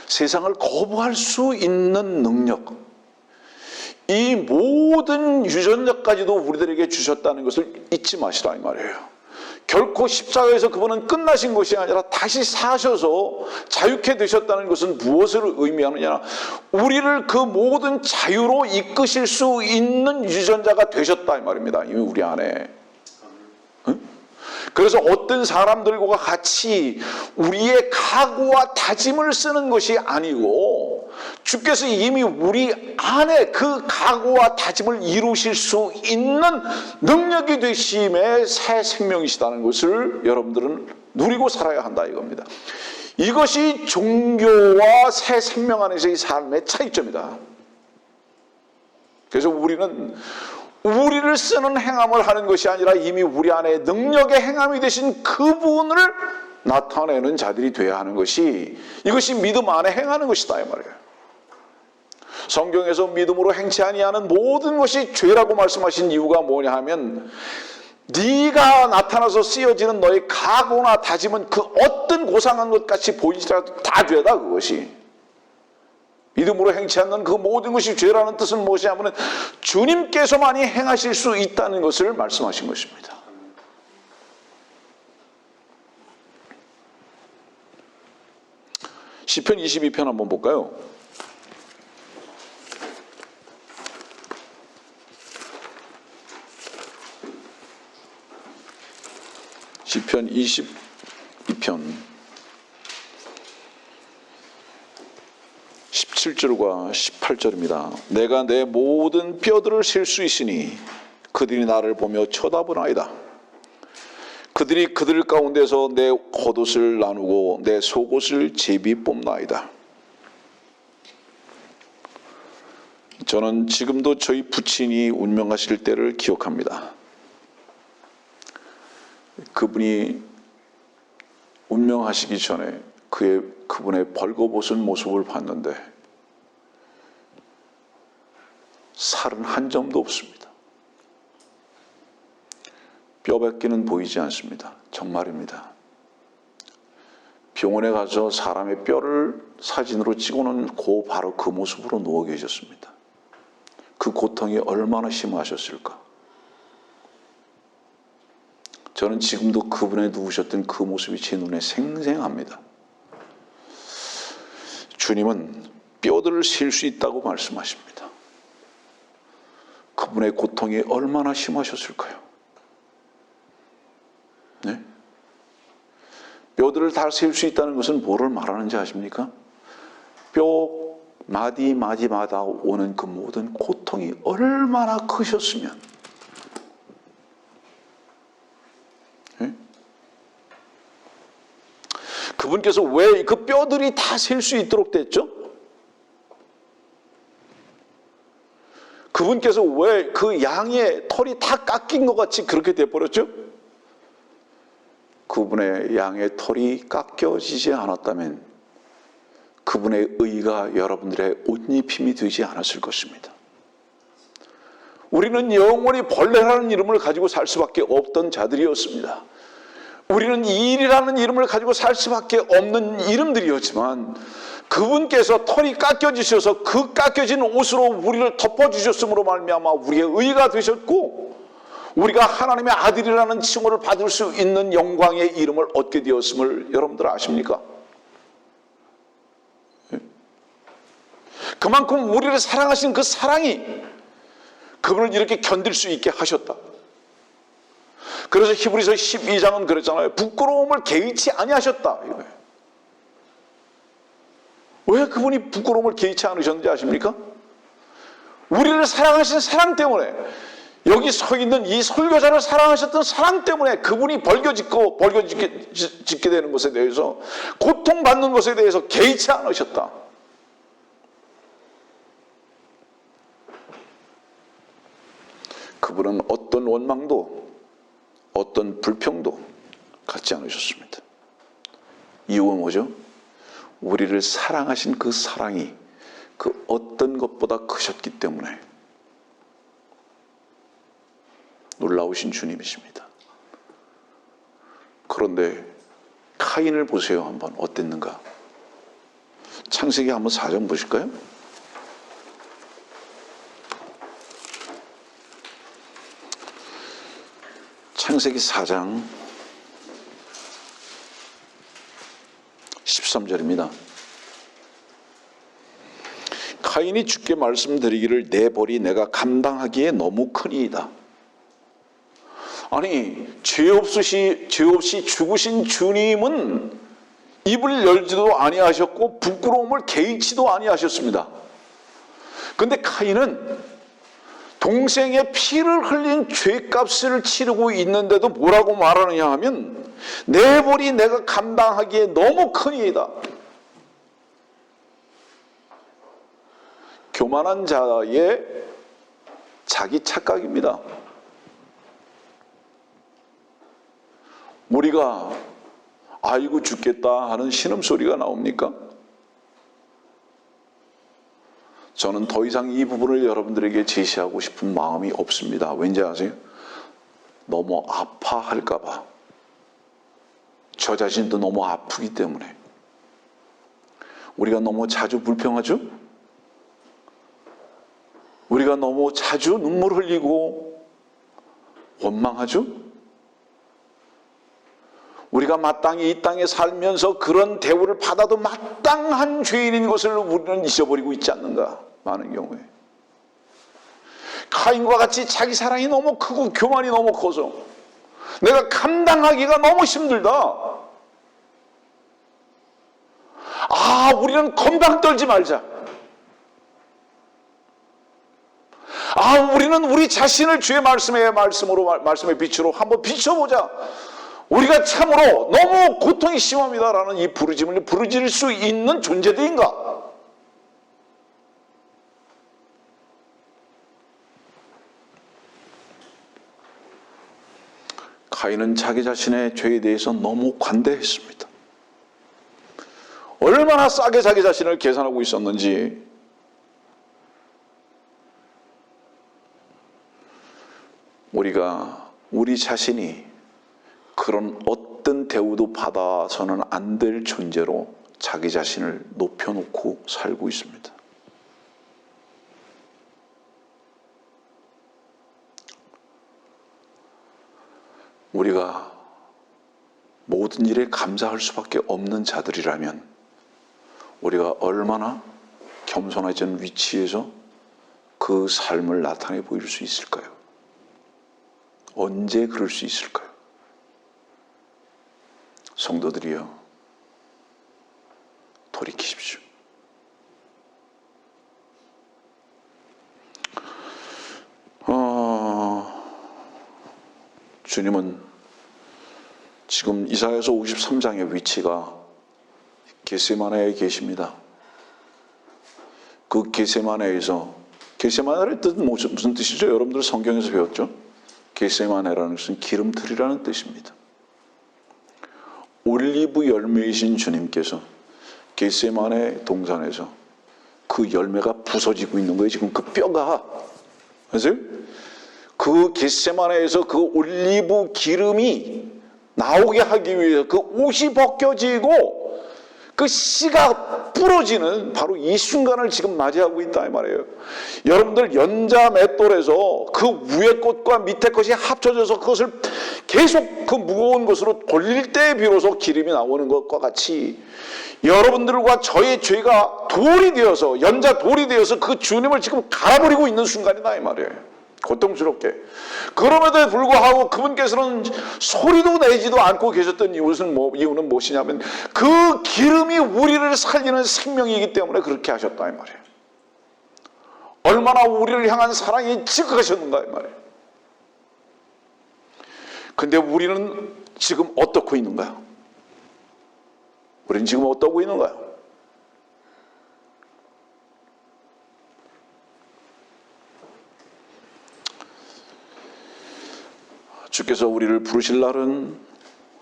세상을 거부할 수 있는 능력, 이 모든 유전자까지도 우리들에게 주셨다는 것을 잊지 마시라 이 말이에요. 결코 십자가에서 그분은 끝나신 것이 아니라 다시 사셔서 자유케 되셨다는 것은 무엇을 의미하느냐? 우리를 그 모든 자유로 이끄실 수 있는 유전자가 되셨다 이 말입니다. 이미 우리 안에. 그래서 어떤 사람들과 같이 우리의 각오와 다짐을 쓰는 것이 아니고 주께서 이미 우리 안에 그 각오와 다짐을 이루실 수 있는 능력이 되심의 새 생명이시다는 것을 여러분들은 누리고 살아야 한다 이겁니다. 이것이 종교와 새 생명 안에서의 삶의 차이점이다. 그래서 우리를 쓰는 행함을 하는 것이 아니라 이미 우리 안에 능력의 행함이 되신 그분을 나타내는 자들이 되어야 하는 것이, 이것이 믿음 안에 행하는 것이다 이 말이에요. 성경에서 믿음으로 행치 아니하는 모든 것이 죄라고 말씀하신 이유가 뭐냐 하면, 네가 나타나서 쓰여지는 너의 각오나 다짐은 그 어떤 고상한 것 같이 보이지라도 다 죄다 그것이. 믿음으로 행치 않는 그 모든 것이 죄라는 뜻은 무엇이냐면 주님께서만이 행하실 수 있다는 것을 말씀하신 것입니다. 시편 22편 한번 볼까요? 시편 22편 17절과 18절입니다. 내가 내 모든 뼈들을 셀 수 있으니 그들이 나를 보며 쳐다보나이다. 그들이 그들 가운데서 내 겉옷을 나누고 내 속옷을 제비 뽑나이다. 저는 지금도 저희 부친이 운명하실 때를 기억합니다. 그분이 운명하시기 전에 그분의 벌거벗은 모습을 봤는데 살은 한 점도 없습니다. 뼈밖에는 보이지 않습니다. 정말입니다. 병원에 가서 사람의 뼈를 사진으로 찍어놓은 바로 그 모습으로 누워 계셨습니다. 그 고통이 얼마나 심하셨을까? 저는 지금도 그분의 누우셨던 그 모습이 제 눈에 생생합니다. 주님은 뼈들을 셀 수 있다고 말씀하십니다. 그분의 고통이 얼마나 심하셨을까요? 네? 뼈들을 다 셀 수 있다는 것은 뭐를 말하는지 아십니까? 뼈 마디마다 오는 그 모든 고통이 얼마나 크셨으면, 네? 그분께서 왜 그 뼈들이 다 셀 수 있도록 됐죠? 그분께서 왜 그 양의 털이 다 깎인 것 같이 그렇게 돼버렸죠? 그분의 양의 털이 깎여지지 않았다면 그분의 의가 여러분들의 옷입힘이 되지 않았을 것입니다. 우리는 영원히 벌레라는 이름을 가지고 살 수밖에 없던 자들이었습니다. 우리는 일이라는 이름을 가지고 살 수밖에 없는 이름들이었지만 그분께서 털이 깎여지셔서 그 깎여진 옷으로 우리를 덮어주셨음으로 말미암아 우리의 의가 되셨고 우리가 하나님의 아들이라는 칭호를 받을 수 있는 영광의 이름을 얻게 되었음을 여러분들 아십니까? 그만큼 우리를 사랑하신 그 사랑이 그분을 이렇게 견딜 수 있게 하셨다. 그래서 히브리서 12장은 그랬잖아요. 부끄러움을 개의치 아니하셨다 이거예요. 왜 그분이 부끄러움을 개의치 않으셨는지 아십니까? 우리를 사랑하신 사랑 때문에, 여기 서 있는 이 설교자를 사랑하셨던 사랑 때문에 그분이 벌겨짓게 되는 것에 대해서, 고통받는 것에 대해서 개의치 않으셨다. 그분은 어떤 원망도 어떤 불평도 갖지 않으셨습니다. 이유가 뭐죠? 우리를 사랑하신 그 사랑이 그 어떤 것보다 크셨기 때문에. 놀라우신 주님이십니다. 그런데 카인을 보세요. 한번 어땠는가? 창세기 한번 4장 보실까요? 창세기 4장 13절입니다. 카인이 주께 말씀드리기를 내 벌이 내가 감당하기에 너무 크니이다. 아니, 죄 없이 죽으신 주님은 입을 열지도 아니하셨고 부끄러움을 개의치도 아니하셨습니다. 그런데 카인은 동생의 피를 흘린 죄값을 치르고 있는데도 뭐라고 말하느냐 하면 내 벌이 내가 감당하기에 너무 크니이다. 교만한 자의 자기 착각입니다. 우리가 아이고 죽겠다 하는 신음소리가 나옵니까? 저는 더 이상 이 부분을 여러분들에게 제시하고 싶은 마음이 없습니다. 왠지 아세요? 너무 아파할까 봐. 저 자신도 너무 아프기 때문에. 우리가 너무 자주 불평하죠? 우리가 너무 자주 눈물 흘리고 원망하죠? 우리가 마땅히 이 땅에 살면서 그런 대우를 받아도 마땅한 죄인인 것을 우리는 잊어버리고 있지 않는가? 많은 경우에. 카인과 같이 자기 사랑이 너무 크고 교만이 너무 커서 내가 감당하기가 너무 힘들다. 우리는 건방 떨지 말자. 우리는 우리 자신을 주의 말씀의 빛으로 한번 비춰보자. 우리가 참으로 너무 고통이 심합니다라는 이 부르짖음을 부르짖을 수 있는 존재들인가? 카인은 자기 자신의 죄에 대해서 너무 관대했습니다. 얼마나 싸게 자기 자신을 계산하고 있었는지. 우리가 우리 자신이 그런 어떤 대우도 받아서는 안 될 존재로 자기 자신을 높여놓고 살고 있습니다. 우리가 모든 일에 감사할 수밖에 없는 자들이라면 우리가 얼마나 겸손해진 위치에서 그 삶을 나타내 보일 수 있을까요? 언제 그럴 수 있을까요? 성도들이여, 돌이키십시오. 주님은 지금 이사야서 53장의 위치가 겟세마네에 계십니다. 그 겟세마네에서, 겟세마네의 뜻은 무슨 뜻이죠? 여러분들 성경에서 배웠죠? 겟세마네라는 것은 기름틀이라는 뜻입니다. 올리브 열매이신 주님께서 겟세마네 동산에서 그 열매가 부서지고 있는 거예요. 지금 그 뼈가. 아세요? 그 겟세마네에서 그 올리브 기름이 나오게 하기 위해서 그 옷이 벗겨지고 그 씨가 부러지는 바로 이 순간을 지금 맞이하고 있다 이 말이에요. 여러분들 연자 맷돌에서 그 위에 꽃과 밑에 것이 합쳐져서 그것을 계속 그 무거운 것으로 돌릴 때 비로소 기름이 나오는 것과 같이 여러분들과 저의 죄가 돌이 되어서, 연자 돌이 되어서 그 주님을 지금 갈아버리고 있는 순간이다 이 말이에요. 고통스럽게. 그럼에도 불구하고 그분께서는 소리도 내지도 않고 계셨던 이유는 무엇이냐면 그 기름이 우리를 살리는 생명이기 때문에 그렇게 하셨다 이 말이에요. 얼마나 우리를 향한 사랑이 지극하셨는가 이 말이에요. 근데 우리는 지금 어떻고 있는가요? 우리는 지금 어떠고 있는가요? 주께서 우리를 부르실 날은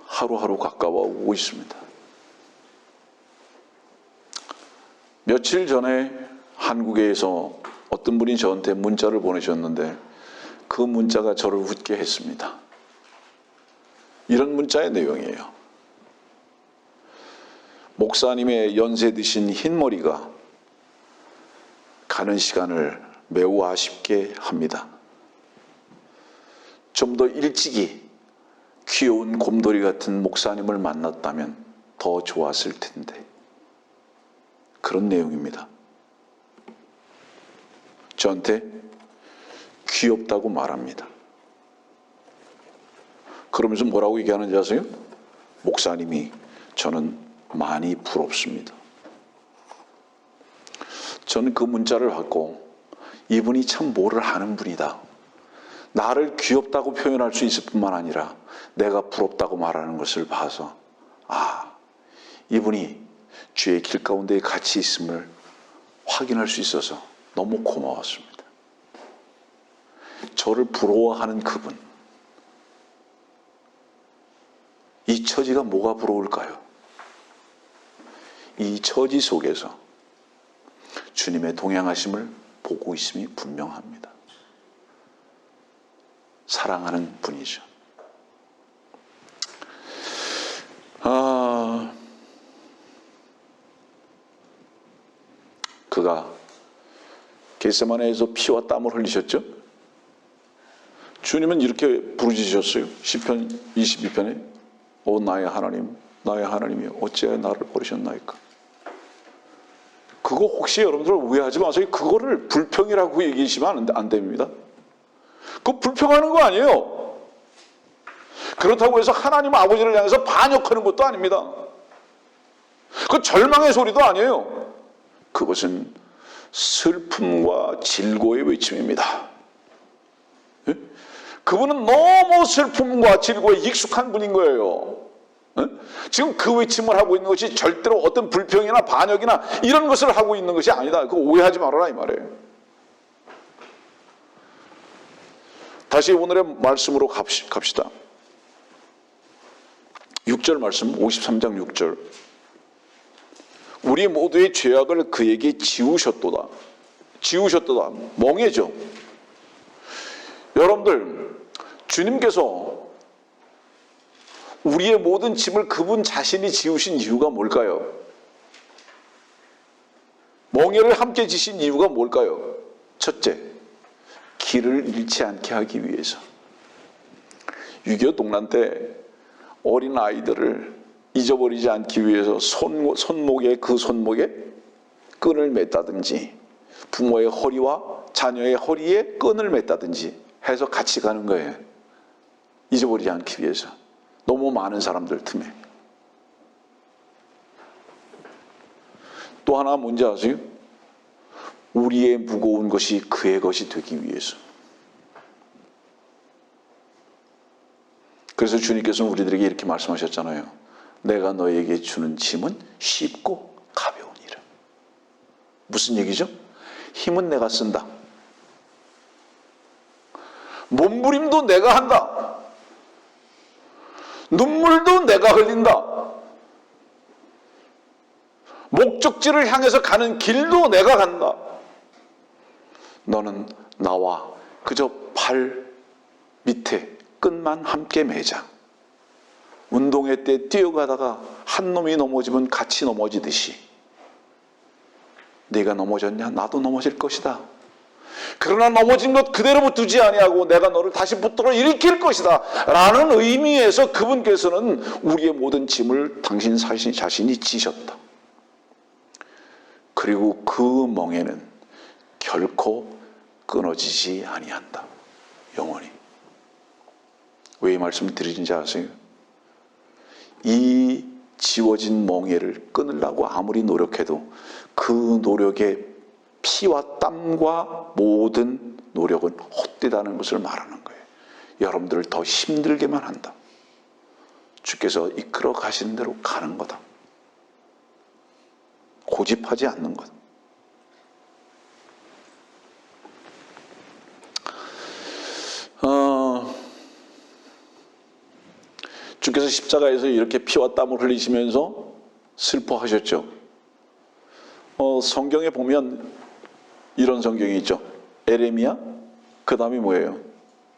하루하루 가까워 오고 있습니다. 며칠 전에 한국에서 어떤 분이 저한테 문자를 보내셨는데 그 문자가 저를 웃게 했습니다. 이런 문자의 내용이에요. 목사님의 연세 드신 흰머리가 가는 시간을 매우 아쉽게 합니다. 좀 더 일찍이 귀여운 곰돌이 같은 목사님을 만났다면 더 좋았을 텐데. 그런 내용입니다. 저한테 귀엽다고 말합니다. 그러면서 뭐라고 얘기하는지 아세요? 목사님이 저는 많이 부럽습니다. 저는 그 문자를 받고 이분이 참 뭐를 하는 분이다. 나를 귀엽다고 표현할 수 있을 뿐만 아니라 내가 부럽다고 말하는 것을 봐서 이분이 주의 길 가운데 같이 있음을 확인할 수 있어서 너무 고마웠습니다. 저를 부러워하는 그분, 이 처지가 뭐가 부러울까요? 이 처지 속에서 주님의 동행하심을 보고 있음이 분명합니다. 사랑하는 분이죠. 그가 겟세마네에서 피와 땀을 흘리셨죠? 주님은 이렇게 부르짖으셨어요. 시편 22편에 오 나의 하나님, 나의 하나님이 어찌하여 나를 버리셨나이까. 그거 혹시 여러분들 오해하지 마세요. 그거를 불평이라고 얘기하시면 안 됩니다. 그거 불평하는 거 아니에요. 그렇다고 해서 하나님 아버지를 향해서 반역하는 것도 아닙니다. 그 절망의 소리도 아니에요. 그것은 슬픔과 질고의 외침입니다. 그분은 너무 슬픔과 질고에 익숙한 분인 거예요. 지금 그 외침을 하고 있는 것이 절대로 어떤 불평이나 반역이나 이런 것을 하고 있는 것이 아니다. 그거 오해하지 말아라 이 말이에요. 다시 오늘의 말씀으로 갑시다. 6절 말씀, 53장 6절. 우리 모두의 죄악을 그에게 지우셨도다. 지우셨도다. 멍해죠. 여러분들, 주님께서 우리의 모든 짐을 그분 자신이 지우신 이유가 뭘까요? 멍해를 함께 지신 이유가 뭘까요? 첫째, 길을 잃지 않게 하기 위해서. 6.25 동란 때 어린 아이들을 잊어버리지 않기 위해서 손목에 끈을 맸다든지 부모의 허리와 자녀의 허리에 끈을 맸다든지 해서 같이 가는 거예요. 잊어버리지 않기 위해서. 너무 많은 사람들 틈에. 또 하나 뭔지 아세요? 우리의 무거운 것이 그의 것이 되기 위해서. 그래서 주님께서는 우리들에게 이렇게 말씀하셨잖아요. 내가 너에게 주는 짐은 쉽고 가벼우니라. 무슨 얘기죠? 힘은 내가 쓴다. 몸부림도 내가 한다. 눈물도 내가 흘린다. 목적지를 향해서 가는 길도 내가 간다. 너는 나와 그저 발 밑에 끈만 함께 매자. 운동회 때 뛰어가다가 한 놈이 넘어지면 같이 넘어지듯이 네가 넘어졌냐? 나도 넘어질 것이다. 그러나 넘어진 것 그대로 두지 아니하고 내가 너를 다시 붙들어 일으킬 것이다 라는 의미에서 그분께서는 우리의 모든 짐을 당신 자신이 지셨다. 그리고 그 멍에는 결코 끊어지지 아니한다. 왜 이 말씀을 드리는지 아세요? 이 지워진 멍에를 끊으려고 아무리 노력해도 그 노력의 피와 땀과 모든 노력은 헛되다는 것을 말하는 거예요. 여러분들을 더 힘들게만 한다. 주께서 이끌어 가시는 대로 가는 거다. 고집하지 않는 것. 주께서 십자가에서 이렇게 피와 땀을 흘리시면서 슬퍼하셨죠. 성경에 보면 이런 성경이 있죠. 에레미야, 그 다음이 뭐예요?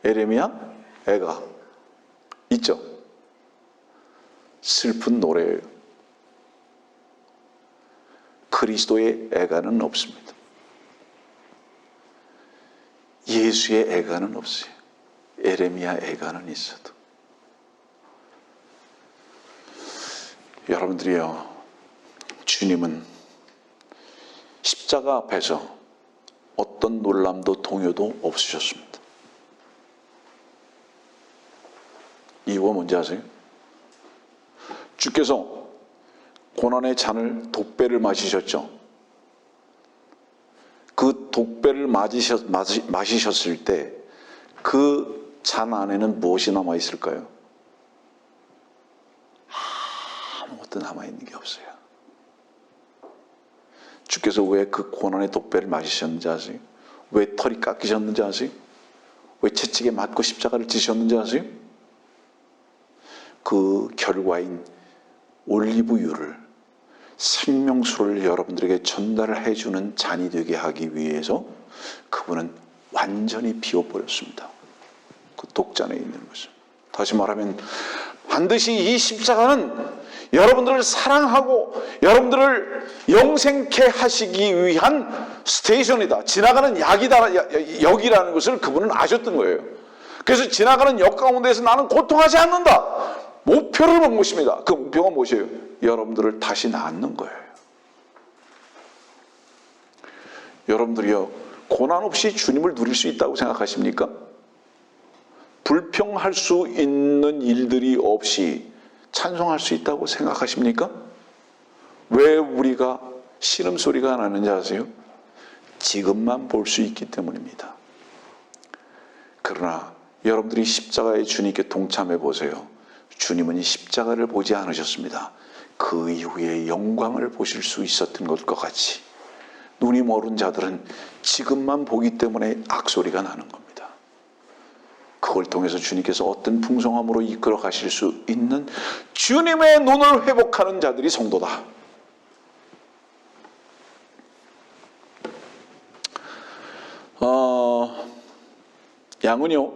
에레미야, 애가 있죠. 슬픈 노래예요. 그리스도의 애가는 없습니다. 예수의 애가는 없어요. 에레미야 애가는 있어도. 여러분들이요, 주님은 십자가 앞에서 어떤 놀람도 동요도 없으셨습니다. 이유가 뭔지 아세요? 주께서 고난의 잔을 독배를 마시셨죠. 그 독배를 마시셨을 때 그 잔 안에는 무엇이 남아 있을까요? 아무것도 남아있는 게 없어요. 주께서 왜 그 고난의 독배를 마시셨는지 아세요? 왜 털이 깎이셨는지 아세요? 왜 채찍에 맞고 십자가를 지셨는지 아세요? 그 결과인 올리브유를, 생명수를 여러분들에게 전달을 해주는 잔이 되게 하기 위해서 그분은 완전히 비워버렸습니다. 그 독잔에 있는 것을. 다시 말하면 반드시 이 십자가는 여러분들을 사랑하고 여러분들을 영생케 하시기 위한 스테이션이다. 지나가는 역이라는 것을 그분은 아셨던 거예요. 그래서 지나가는 역 가운데에서 나는 고통하지 않는다. 목표를 본 것입니다. 그 목표가 무엇이에요? 여러분들을 다시 낳는 거예요. 여러분들이요, 고난 없이 주님을 누릴 수 있다고 생각하십니까? 불평할 수 있는 일들이 없이 찬송할 수 있다고 생각하십니까? 왜 우리가 신음소리가 나는지 아세요? 지금만 볼 수 있기 때문입니다. 그러나 여러분들이 십자가의 주님께 동참해 보세요. 주님은 이 십자가를 보지 않으셨습니다. 그 이후에 영광을 보실 수 있었던 것과 같이 눈이 멀은 자들은 지금만 보기 때문에 악소리가 나는 겁니다. 그걸 통해서 주님께서 어떤 풍성함으로 이끌어 가실 수 있는 주님의 눈을 회복하는 자들이 성도다. 양은요,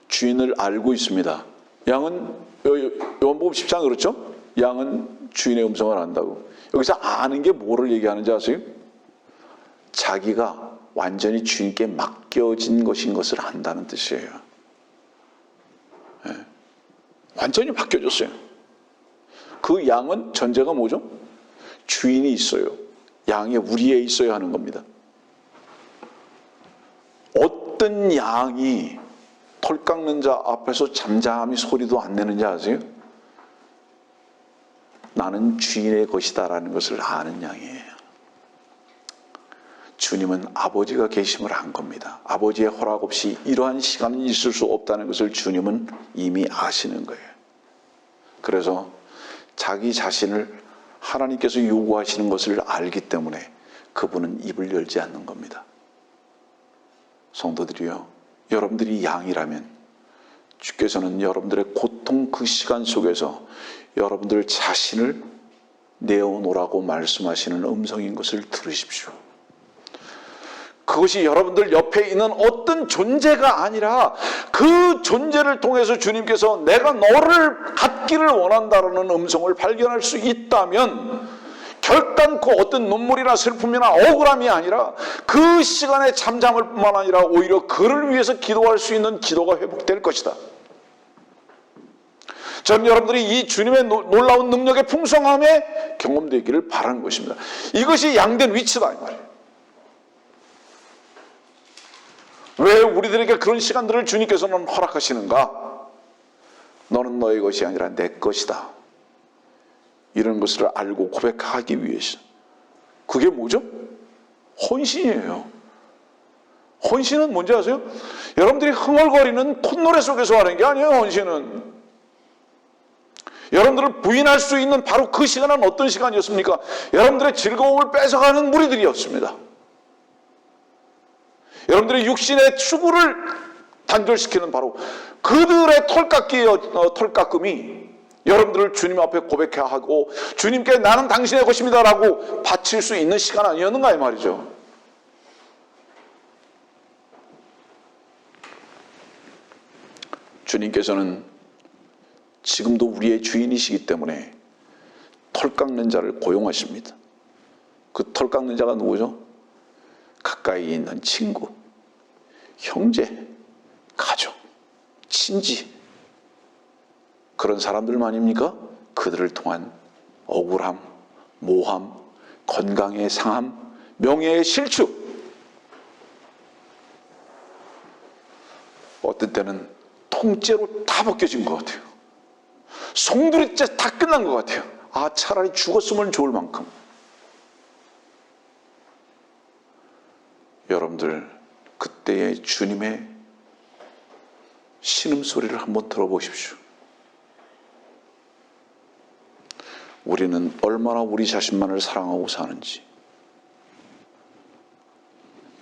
주인을 알고 있습니다. 양은 요한복음 10장 그렇죠? 양은 주인의 음성을 안다고. 여기서 아는 게 뭐를 얘기하는지 아세요? 자기가 완전히 주인께 맡겨진 것인 것을 안다는 뜻이에요. 네. 완전히 맡겨졌어요. 그 양은 전제가 뭐죠? 주인이 있어요. 양이 우리에 있어야 하는 겁니다. 어떤 양이 털 깎는 자 앞에서 잠잠히 소리도 안 내는지 아세요? 나는 주인의 것이다라는 것을 아는 양이에요. 주님은 아버지가 계심을 안 겁니다. 아버지의 허락 없이 이러한 시간은 있을 수 없다는 것을 주님은 이미 아시는 거예요. 그래서 자기 자신을 하나님께서 요구하시는 것을 알기 때문에 그분은 입을 열지 않는 겁니다. 성도들이요, 여러분들이 양이라면 주께서는 여러분들의 고통 그 시간 속에서 여러분들 자신을 내어놓으라고 말씀하시는 음성인 것을 들으십시오. 그것이 여러분들 옆에 있는 어떤 존재가 아니라 그 존재를 통해서 주님께서 내가 너를 갖기를 원한다라는 음성을 발견할 수 있다면 결단코 어떤 눈물이나 슬픔이나 억울함이 아니라 그 시간에 잠잠을 뿐만 아니라 오히려 그를 위해서 기도할 수 있는 기도가 회복될 것이다. 저는 여러분들이 이 주님의 놀라운 능력의 풍성함에 경험되기를 바라는 것입니다. 이것이 양된 위치다 이 말이에요. 왜 우리들에게 그런 시간들을 주님께서는 허락하시는가? 너는 너의 것이 아니라 내 것이다. 이런 것을 알고 고백하기 위해서. 그게 뭐죠? 헌신이에요. 헌신은 뭔지 아세요? 여러분들이 흥얼거리는 콧노래 속에서 하는 게 아니에요. 헌신은 여러분들을 부인할 수 있는 바로 그 시간은 어떤 시간이었습니까? 여러분들의 즐거움을 뺏어가는 무리들이었습니다. 여러분들의 육신의 추구를 단절시키는 바로 그들의 털깎음이 여러분들을 주님 앞에 고백해야 하고 주님께 나는 당신의 것입니다 라고 바칠 수 있는 시간 아니었는가 이 말이죠. 주님께서는 지금도 우리의 주인이시기 때문에 털 깎는 자를 고용하십니다. 그 털 깎는 자가 누구죠? 가까이 있는 친구, 형제, 가족, 친지, 그런 사람들만입니까? 그들을 통한 억울함, 모함, 건강의 상함, 명예의 실추, 어떤 때는 통째로 다 벗겨진 것 같아요. 송두리째 다 끝난 것 같아요. 아, 차라리 죽었으면 좋을 만큼. 여러분들 그때의 주님의 신음소리를 한번 들어보십시오. 우리는 얼마나 우리 자신만을 사랑하고 사는지.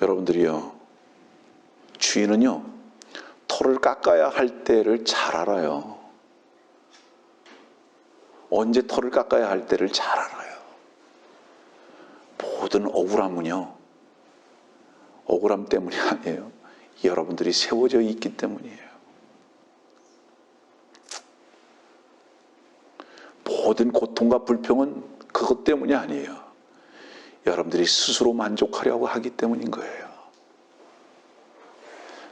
여러분들이요, 주인은요 털을 깎아야 할 때를 잘 알아요. 언제 털을 깎아야 할 때를 잘 알아요. 모든 억울함은요 억울함 때문이 아니에요. 여러분들이 세워져 있기 때문이에요. 모든 고통과 불평은 그것 때문이 아니에요. 여러분들이 스스로 만족하려고 하기 때문인 거예요.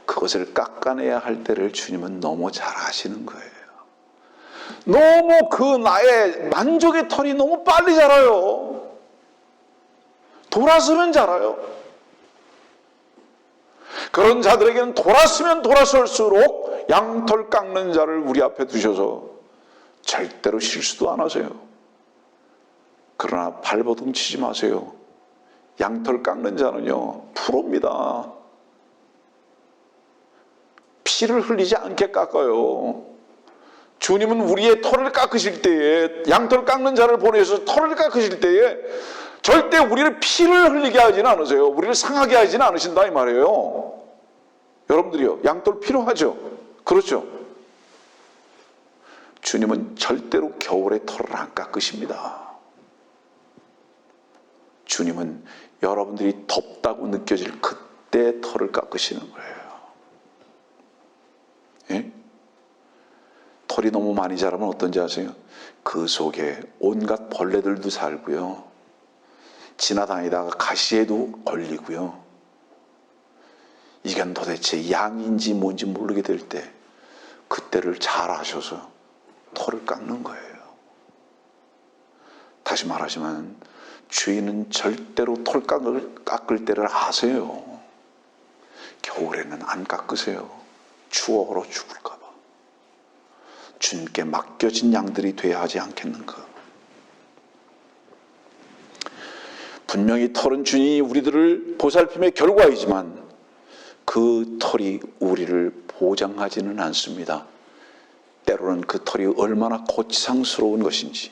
그것을 깎아내야 할 때를 주님은 너무 잘 아시는 거예요. 너무 그 나의 만족의 털이 너무 빨리 자라요. 돌아서면 자라요. 그런 자들에게는 돌아서면 돌아설수록 양털 깎는 자를 우리 앞에 두셔서 절대로 실수도 안 하세요. 그러나 발버둥 치지 마세요. 양털 깎는 자는요 프로입니다. 피를 흘리지 않게 깎아요. 주님은 우리의 털을 깎으실 때에, 양털 깎는 자를 보내셔서 털을 깎으실 때에 절대 우리를 피를 흘리게 하지는 않으세요. 우리를 상하게 하지는 않으신다 이 말이에요. 여러분들이요, 양털 필요하죠? 그렇죠? 주님은 절대로 겨울에 털을 안 깎으십니다. 주님은 여러분들이 덥다고 느껴질 그때 털을 깎으시는 거예요. 예? 털이 너무 많이 자라면 어떤지 아세요? 그 속에 온갖 벌레들도 살고요, 지나다니다가 가시에도 걸리고요, 이건 도대체 양인지 뭔지 모르게 될 때 그때를 잘 아셔서 털을 깎는 거예요. 다시 말하지만 주인은 절대로 털 깎을 때를 아세요. 겨울에는 안 깎으세요. 추억으로 죽을까 봐. 주님께 맡겨진 양들이 돼야 하지 않겠는가. 분명히 털은 주님이 우리들을 보살핌의 결과이지만 그 털이 우리를 보장하지는 않습니다. 때로는 그 털이 얼마나 고치상스러운 것인지.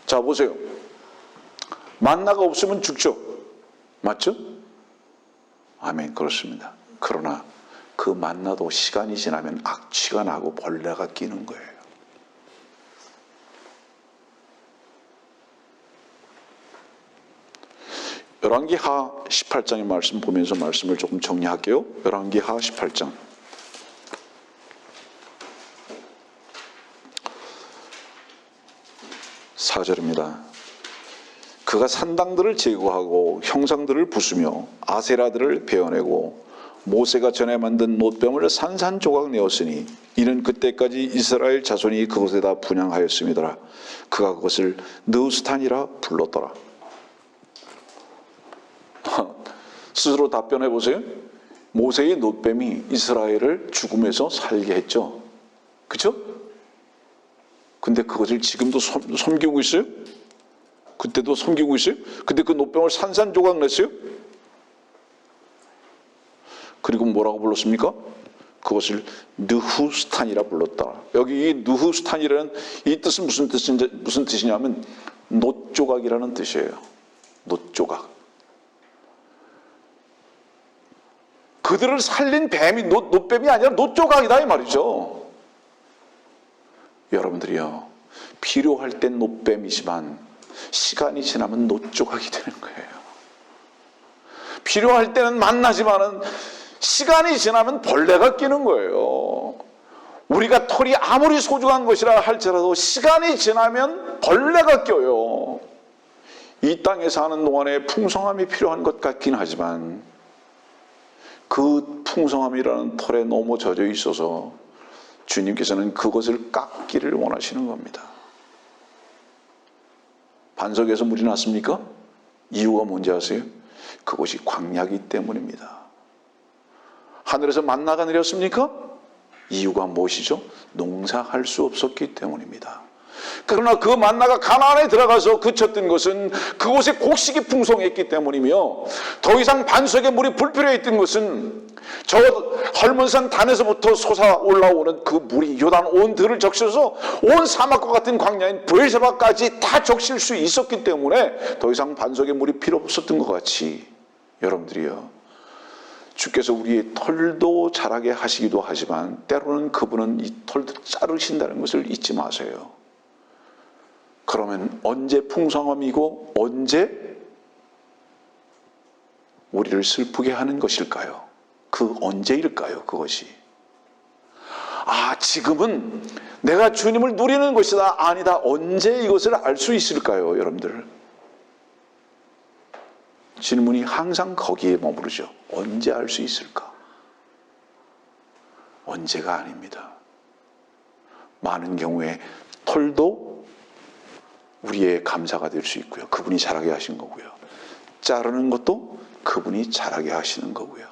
자, 보세요. 만나가 없으면 죽죠. 맞죠? 아멘, 그렇습니다. 그러나 그 만나도 시간이 지나면 악취가 나고 벌레가 끼는 거예요. 열왕기하 18장의 말씀 보면서 말씀을 조금 정리할게요. 열왕기하 18장 4절입니다. 그가 산당들을 제거하고 형상들을 부수며 아세라들을 베어내고 모세가 전에 만든 놋뱀을 산산조각 내었으니 이는 그때까지 이스라엘 자손이 그곳에다 분향하였음이더라. 그가 그것을 느우스탄이라 불렀더라. 스스로 답변해 보세요. 모세의 놋뱀이 이스라엘을 죽음에서 살게 했죠. 그렇죠? 근데 그것을 지금도 섬기고 있어요? 그때도 섬기고 있어요? 근데 그 놋뱀을 산산조각 냈어요? 그리고 뭐라고 불렀습니까? 그것을 느후스탄이라 불렀다. 여기 이 느후스탄이라는 이 뜻은 무슨 뜻이냐면 놋조각이라는 뜻이에요. 놋조각. 그들을 살린 뱀이 놋뱀이 아니라 놋조각이다 이 말이죠. 여러분들이요, 필요할 땐 놋뱀이지만 시간이 지나면 놋조각이 되는 거예요. 필요할 때는 만나지만은 시간이 지나면 벌레가 끼는 거예요. 우리가 털이 아무리 소중한 것이라 할지라도 시간이 지나면 벌레가 껴요. 이 땅에 사는 동안에 풍성함이 필요한 것 같긴 하지만 그 풍성함이라는 털에 너무 젖어 있어서 주님께서는 그것을 깎기를 원하시는 겁니다. 반석에서 물이 났습니까? 이유가 뭔지 아세요? 그것이 광야이기 때문입니다. 하늘에서 만나가 내렸습니까? 이유가 무엇이죠? 농사할 수 없었기 때문입니다. 그러나 그 만나가 가나안에 들어가서 그쳤던 것은 그곳에 곡식이 풍성했기 때문이며, 더 이상 반석에 물이 불필요했던 것은 저 헐몬산 단에서부터 솟아 올라오는 그 물이 요단 온 들을 적셔서 온 사막과 같은 광야인 브엘세바까지 다 적실 수 있었기 때문에 더 이상 반석에 물이 필요 없었던 것 같이, 여러분들이요, 주께서 우리의 털도 자라게 하시기도 하지만 때로는 그분은 이 털도 자르신다는 것을 잊지 마세요. 그러면 언제 풍성함이고 언제 우리를 슬프게 하는 것일까요? 그 언제일까요? 그것이. 지금은 내가 주님을 누리는 것이다. 아니다. 언제 이것을 알 수 있을까요? 여러분들. 질문이 항상 거기에 머무르죠. 언제 알 수 있을까? 언제가 아닙니다. 많은 경우에 털도 우리의 감사가 될 수 있고요. 그분이 자라게 하신 거고요. 자르는 것도 그분이 자라게 하시는 거고요.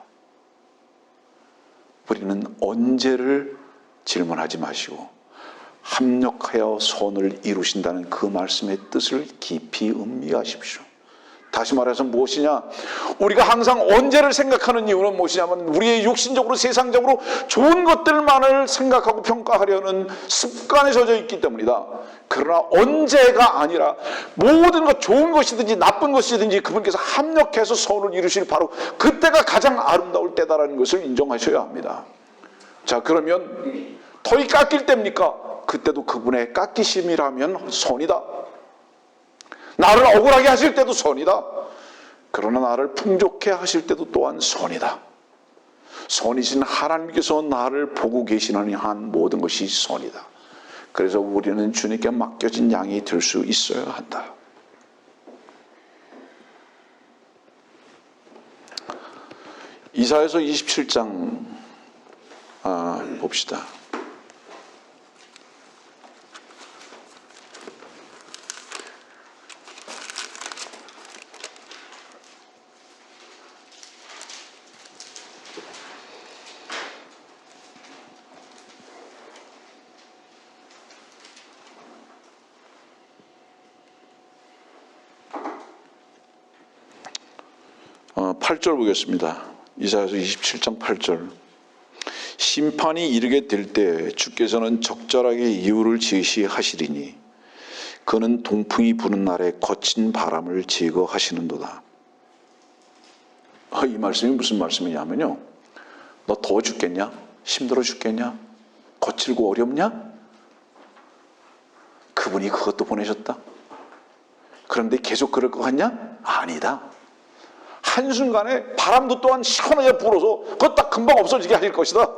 우리는 언제를 질문하지 마시고 합력하여 선을 이루신다는 그 말씀의 뜻을 깊이 음미하십시오. 다시 말해서 무엇이냐? 우리가 항상 언제를 생각하는 이유는 무엇이냐면 우리의 육신적으로 세상적으로 좋은 것들만을 생각하고 평가하려는 습관에 젖어 있기 때문이다. 그러나 언제가 아니라 모든 것, 좋은 것이든지 나쁜 것이든지 그분께서 합력해서 선을 이루실 바로 그때가 가장 아름다울 때다라는 것을 인정하셔야 합니다. 자, 그러면 털이 깎일 때입니까? 그때도 그분의 깎이심이라면 선이다. 나를 억울하게 하실 때도 선이다. 그러나 나를 풍족해 하실 때도 또한 선이다. 선이신 하나님께서 나를 보고 계시는 한 모든 것이 선이다. 그래서 우리는 주님께 맡겨진 양이 될 수 있어야 한다. 이사야서 27장 봅시다. 어, 8절 보겠습니다. 이사야서 27장 8절. 심판이 이르게 될 때 주께서는 적절하게 이유를 제시하시리니 그는 동풍이 부는 날에 거친 바람을 제거하시는도다. 이 말씀이 무슨 말씀이냐면요, 너 더워 죽겠냐? 힘들어 죽겠냐? 거칠고 어렵냐? 그분이 그것도 보내셨다. 그런데 계속 그럴 것 같냐? 아니다. 한순간에 바람도 또한 시원하게 불어서 그것 딱 금방 없어지게 하실 것이다.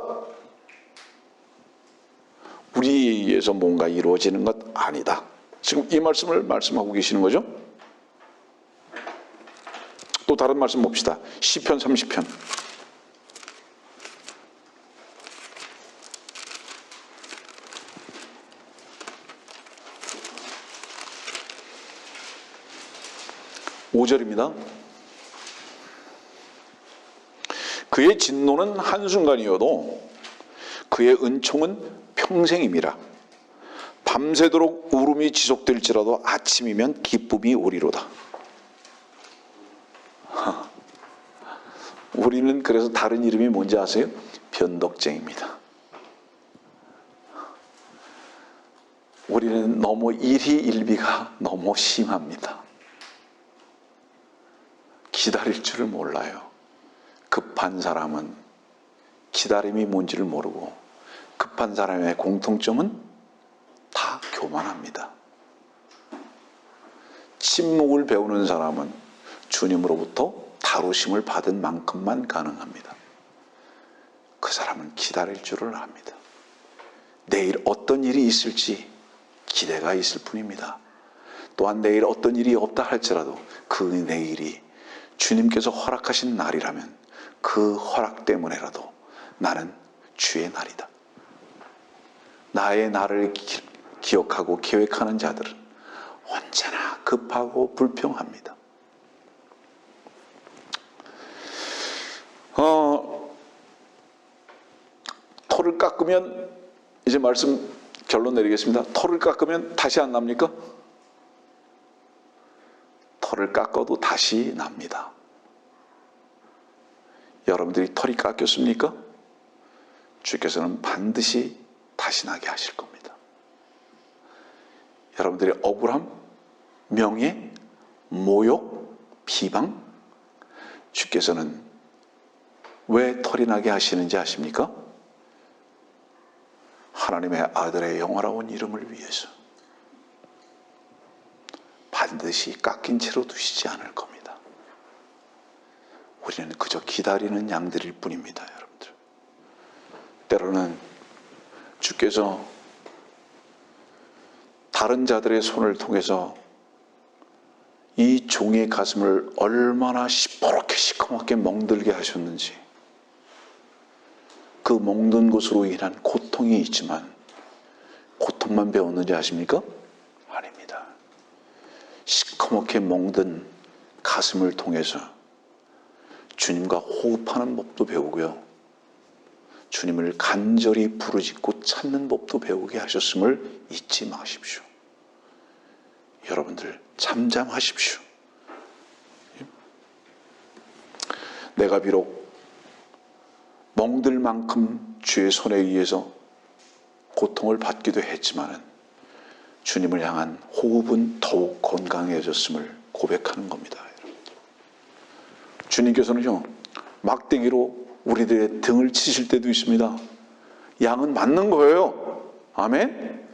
우리에서 뭔가 이루어지는 것 아니다. 지금 이 말씀을 말씀하고 계시는 거죠. 또 다른 말씀 봅시다. 시편 30편. 그의 진노는 한순간이어도 그의 은총은 평생임이라. 밤새도록 울음이 지속될지라도 아침이면 기쁨이 오리로다. 우리는 그래서 다른 이름이 뭔지 아세요? 변덕쟁입니다. 우리는 너무 일희일비가 너무 심합니다. 기다릴 줄을 몰라요. 급한 사람은 기다림이 뭔지를 모르고, 급한 사람의 공통점은 다 교만합니다. 침묵을 배우는 사람은 주님으로부터 다루심을 받은 만큼만 가능합니다. 그 사람은 기다릴 줄을 압니다. 내일 어떤 일이 있을지 기대가 있을 뿐입니다. 또한 내일 어떤 일이 없다 할지라도 그 내일이 주님께서 허락하신 날이라면 그 허락 때문에라도 나는 주의 날이다. 나의 날을 기억하고 계획하는 자들은 언제나 급하고 불평합니다. 털을 깎으면, 이제 말씀 결론 내리겠습니다. 털을 깎으면 다시 안 납니까? 털을 깎아도 다시 납니다. 여러분들이 털이 깎였습니까? 주께서는 반드시 다시 나게 하실 겁니다. 여러분들의 억울함, 명예, 모욕, 비방, 주께서는 왜 털이 나게 하시는지 아십니까? 하나님의 아들의 영화로운 이름을 위해서. 반드시 깎인 채로 두시지 않을 겁니다. 우리는 그저 기다리는 양들일 뿐입니다, 여러분들. 때로는 주께서 다른 자들의 손을 통해서 이 종의 가슴을 얼마나 시퍼렇게 시커멓게 멍들게 하셨는지, 그 멍든 것으로 인한 고통이 있지만 고통만 배웠는지 아십니까? 아닙니다. 시커멓게 멍든 가슴을 통해서 주님과 호흡하는 법도 배우고요, 주님을 간절히 부르짖고 찾는 법도 배우게 하셨음을 잊지 마십시오. 여러분들 잠잠하십시오. 내가 비록 멍들 만큼 주의 손에 의해서 고통을 받기도 했지만 주님을 향한 호흡은 더욱 건강해졌음을 고백하는 겁니다. 여러분들. 주님께서는요, 막대기로 우리들의 등을 치실 때도 있습니다. 양은 맞는 거예요. 아멘?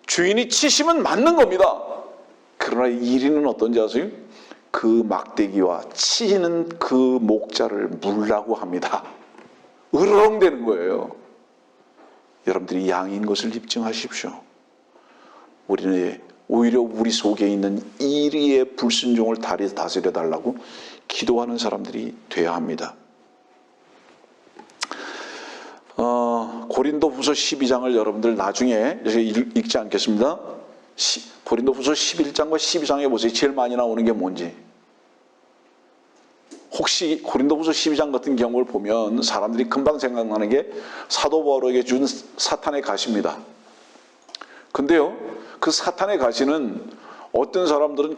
주인이 치시면 맞는 겁니다. 그러나 이리는 어떤지 아세요? 그 막대기와 치는 그 목자를 물라고 합니다. 으르렁대는 거예요. 여러분들이 양인 것을 입증하십시오. 우리는 오히려 우리 속에 있는 이리의 불순종을 다스려 달라고 기도하는 사람들이 되어야 합니다. 고린도후서 12장을 여러분들 나중에 읽지 않겠습니다. 고린도후서 11장과 12장에 보세요. 제일 많이 나오는 게 뭔지. 혹시 고린도후서 12장 같은 경우를 보면 사람들이 금방 생각나는 게 사도 바울에게 준 사탄의 가시입니다. 근데요, 그 사탄의 가시는 어떤 사람들은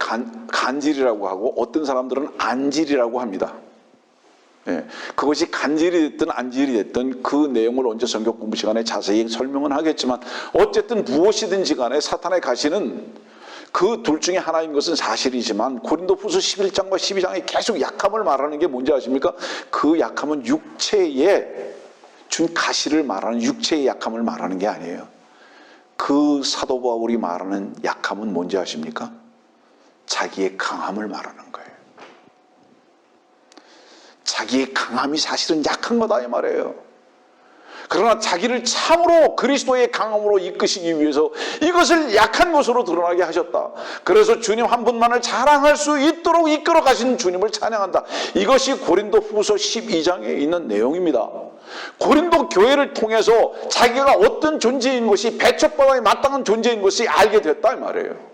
간질이라고 하고 어떤 사람들은 안질이라고 합니다. 예, 그것이 간질이 됐든 안질이 됐든 그 내용을 언제 성경 공부 시간에 자세히 설명은 하겠지만 어쨌든 무엇이든지 간에 사탄의 가시는 그 둘 중에 하나인 것은 사실이지만 고린도후서 11장과 12장에 계속 약함을 말하는 게 뭔지 아십니까? 그 약함은 육체에 준 가시를 말하는, 육체의 약함을 말하는 게 아니에요. 그 사도 바울이 말하는 약함은 뭔지 아십니까? 자기의 강함을 말하는 거예요. 자기의 강함이 사실은 약한 거다 이 말이에요. 그러나 자기를 참으로 그리스도의 강함으로 이끄시기 위해서 이것을 약한 것으로 드러나게 하셨다. 그래서 주님 한 분만을 자랑할 수 있도록 이끌어 가신 주님을 찬양한다. 이것이 고린도후서 12장에 있는 내용입니다. 고린도 교회를 통해서 자기가 어떤 존재인 것이, 배척받아야 마땅한 존재인 것이 알게 됐다 이 말이에요.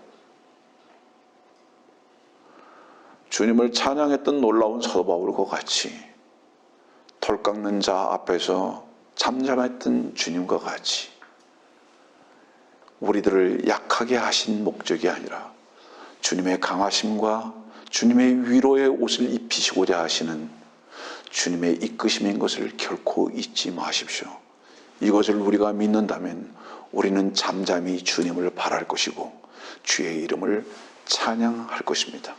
주님을 찬양했던 놀라운 사도 바울과 같이 돌 깎는 자 앞에서 잠잠했던 주님과 같이 우리들을 약하게 하신 목적이 아니라 주님의 강하심과 주님의 위로의 옷을 입히시고자 하시는 주님의 이끄심인 것을 결코 잊지 마십시오. 이것을 우리가 믿는다면 우리는 잠잠히 주님을 바랄 것이고 주의 이름을 찬양할 것입니다.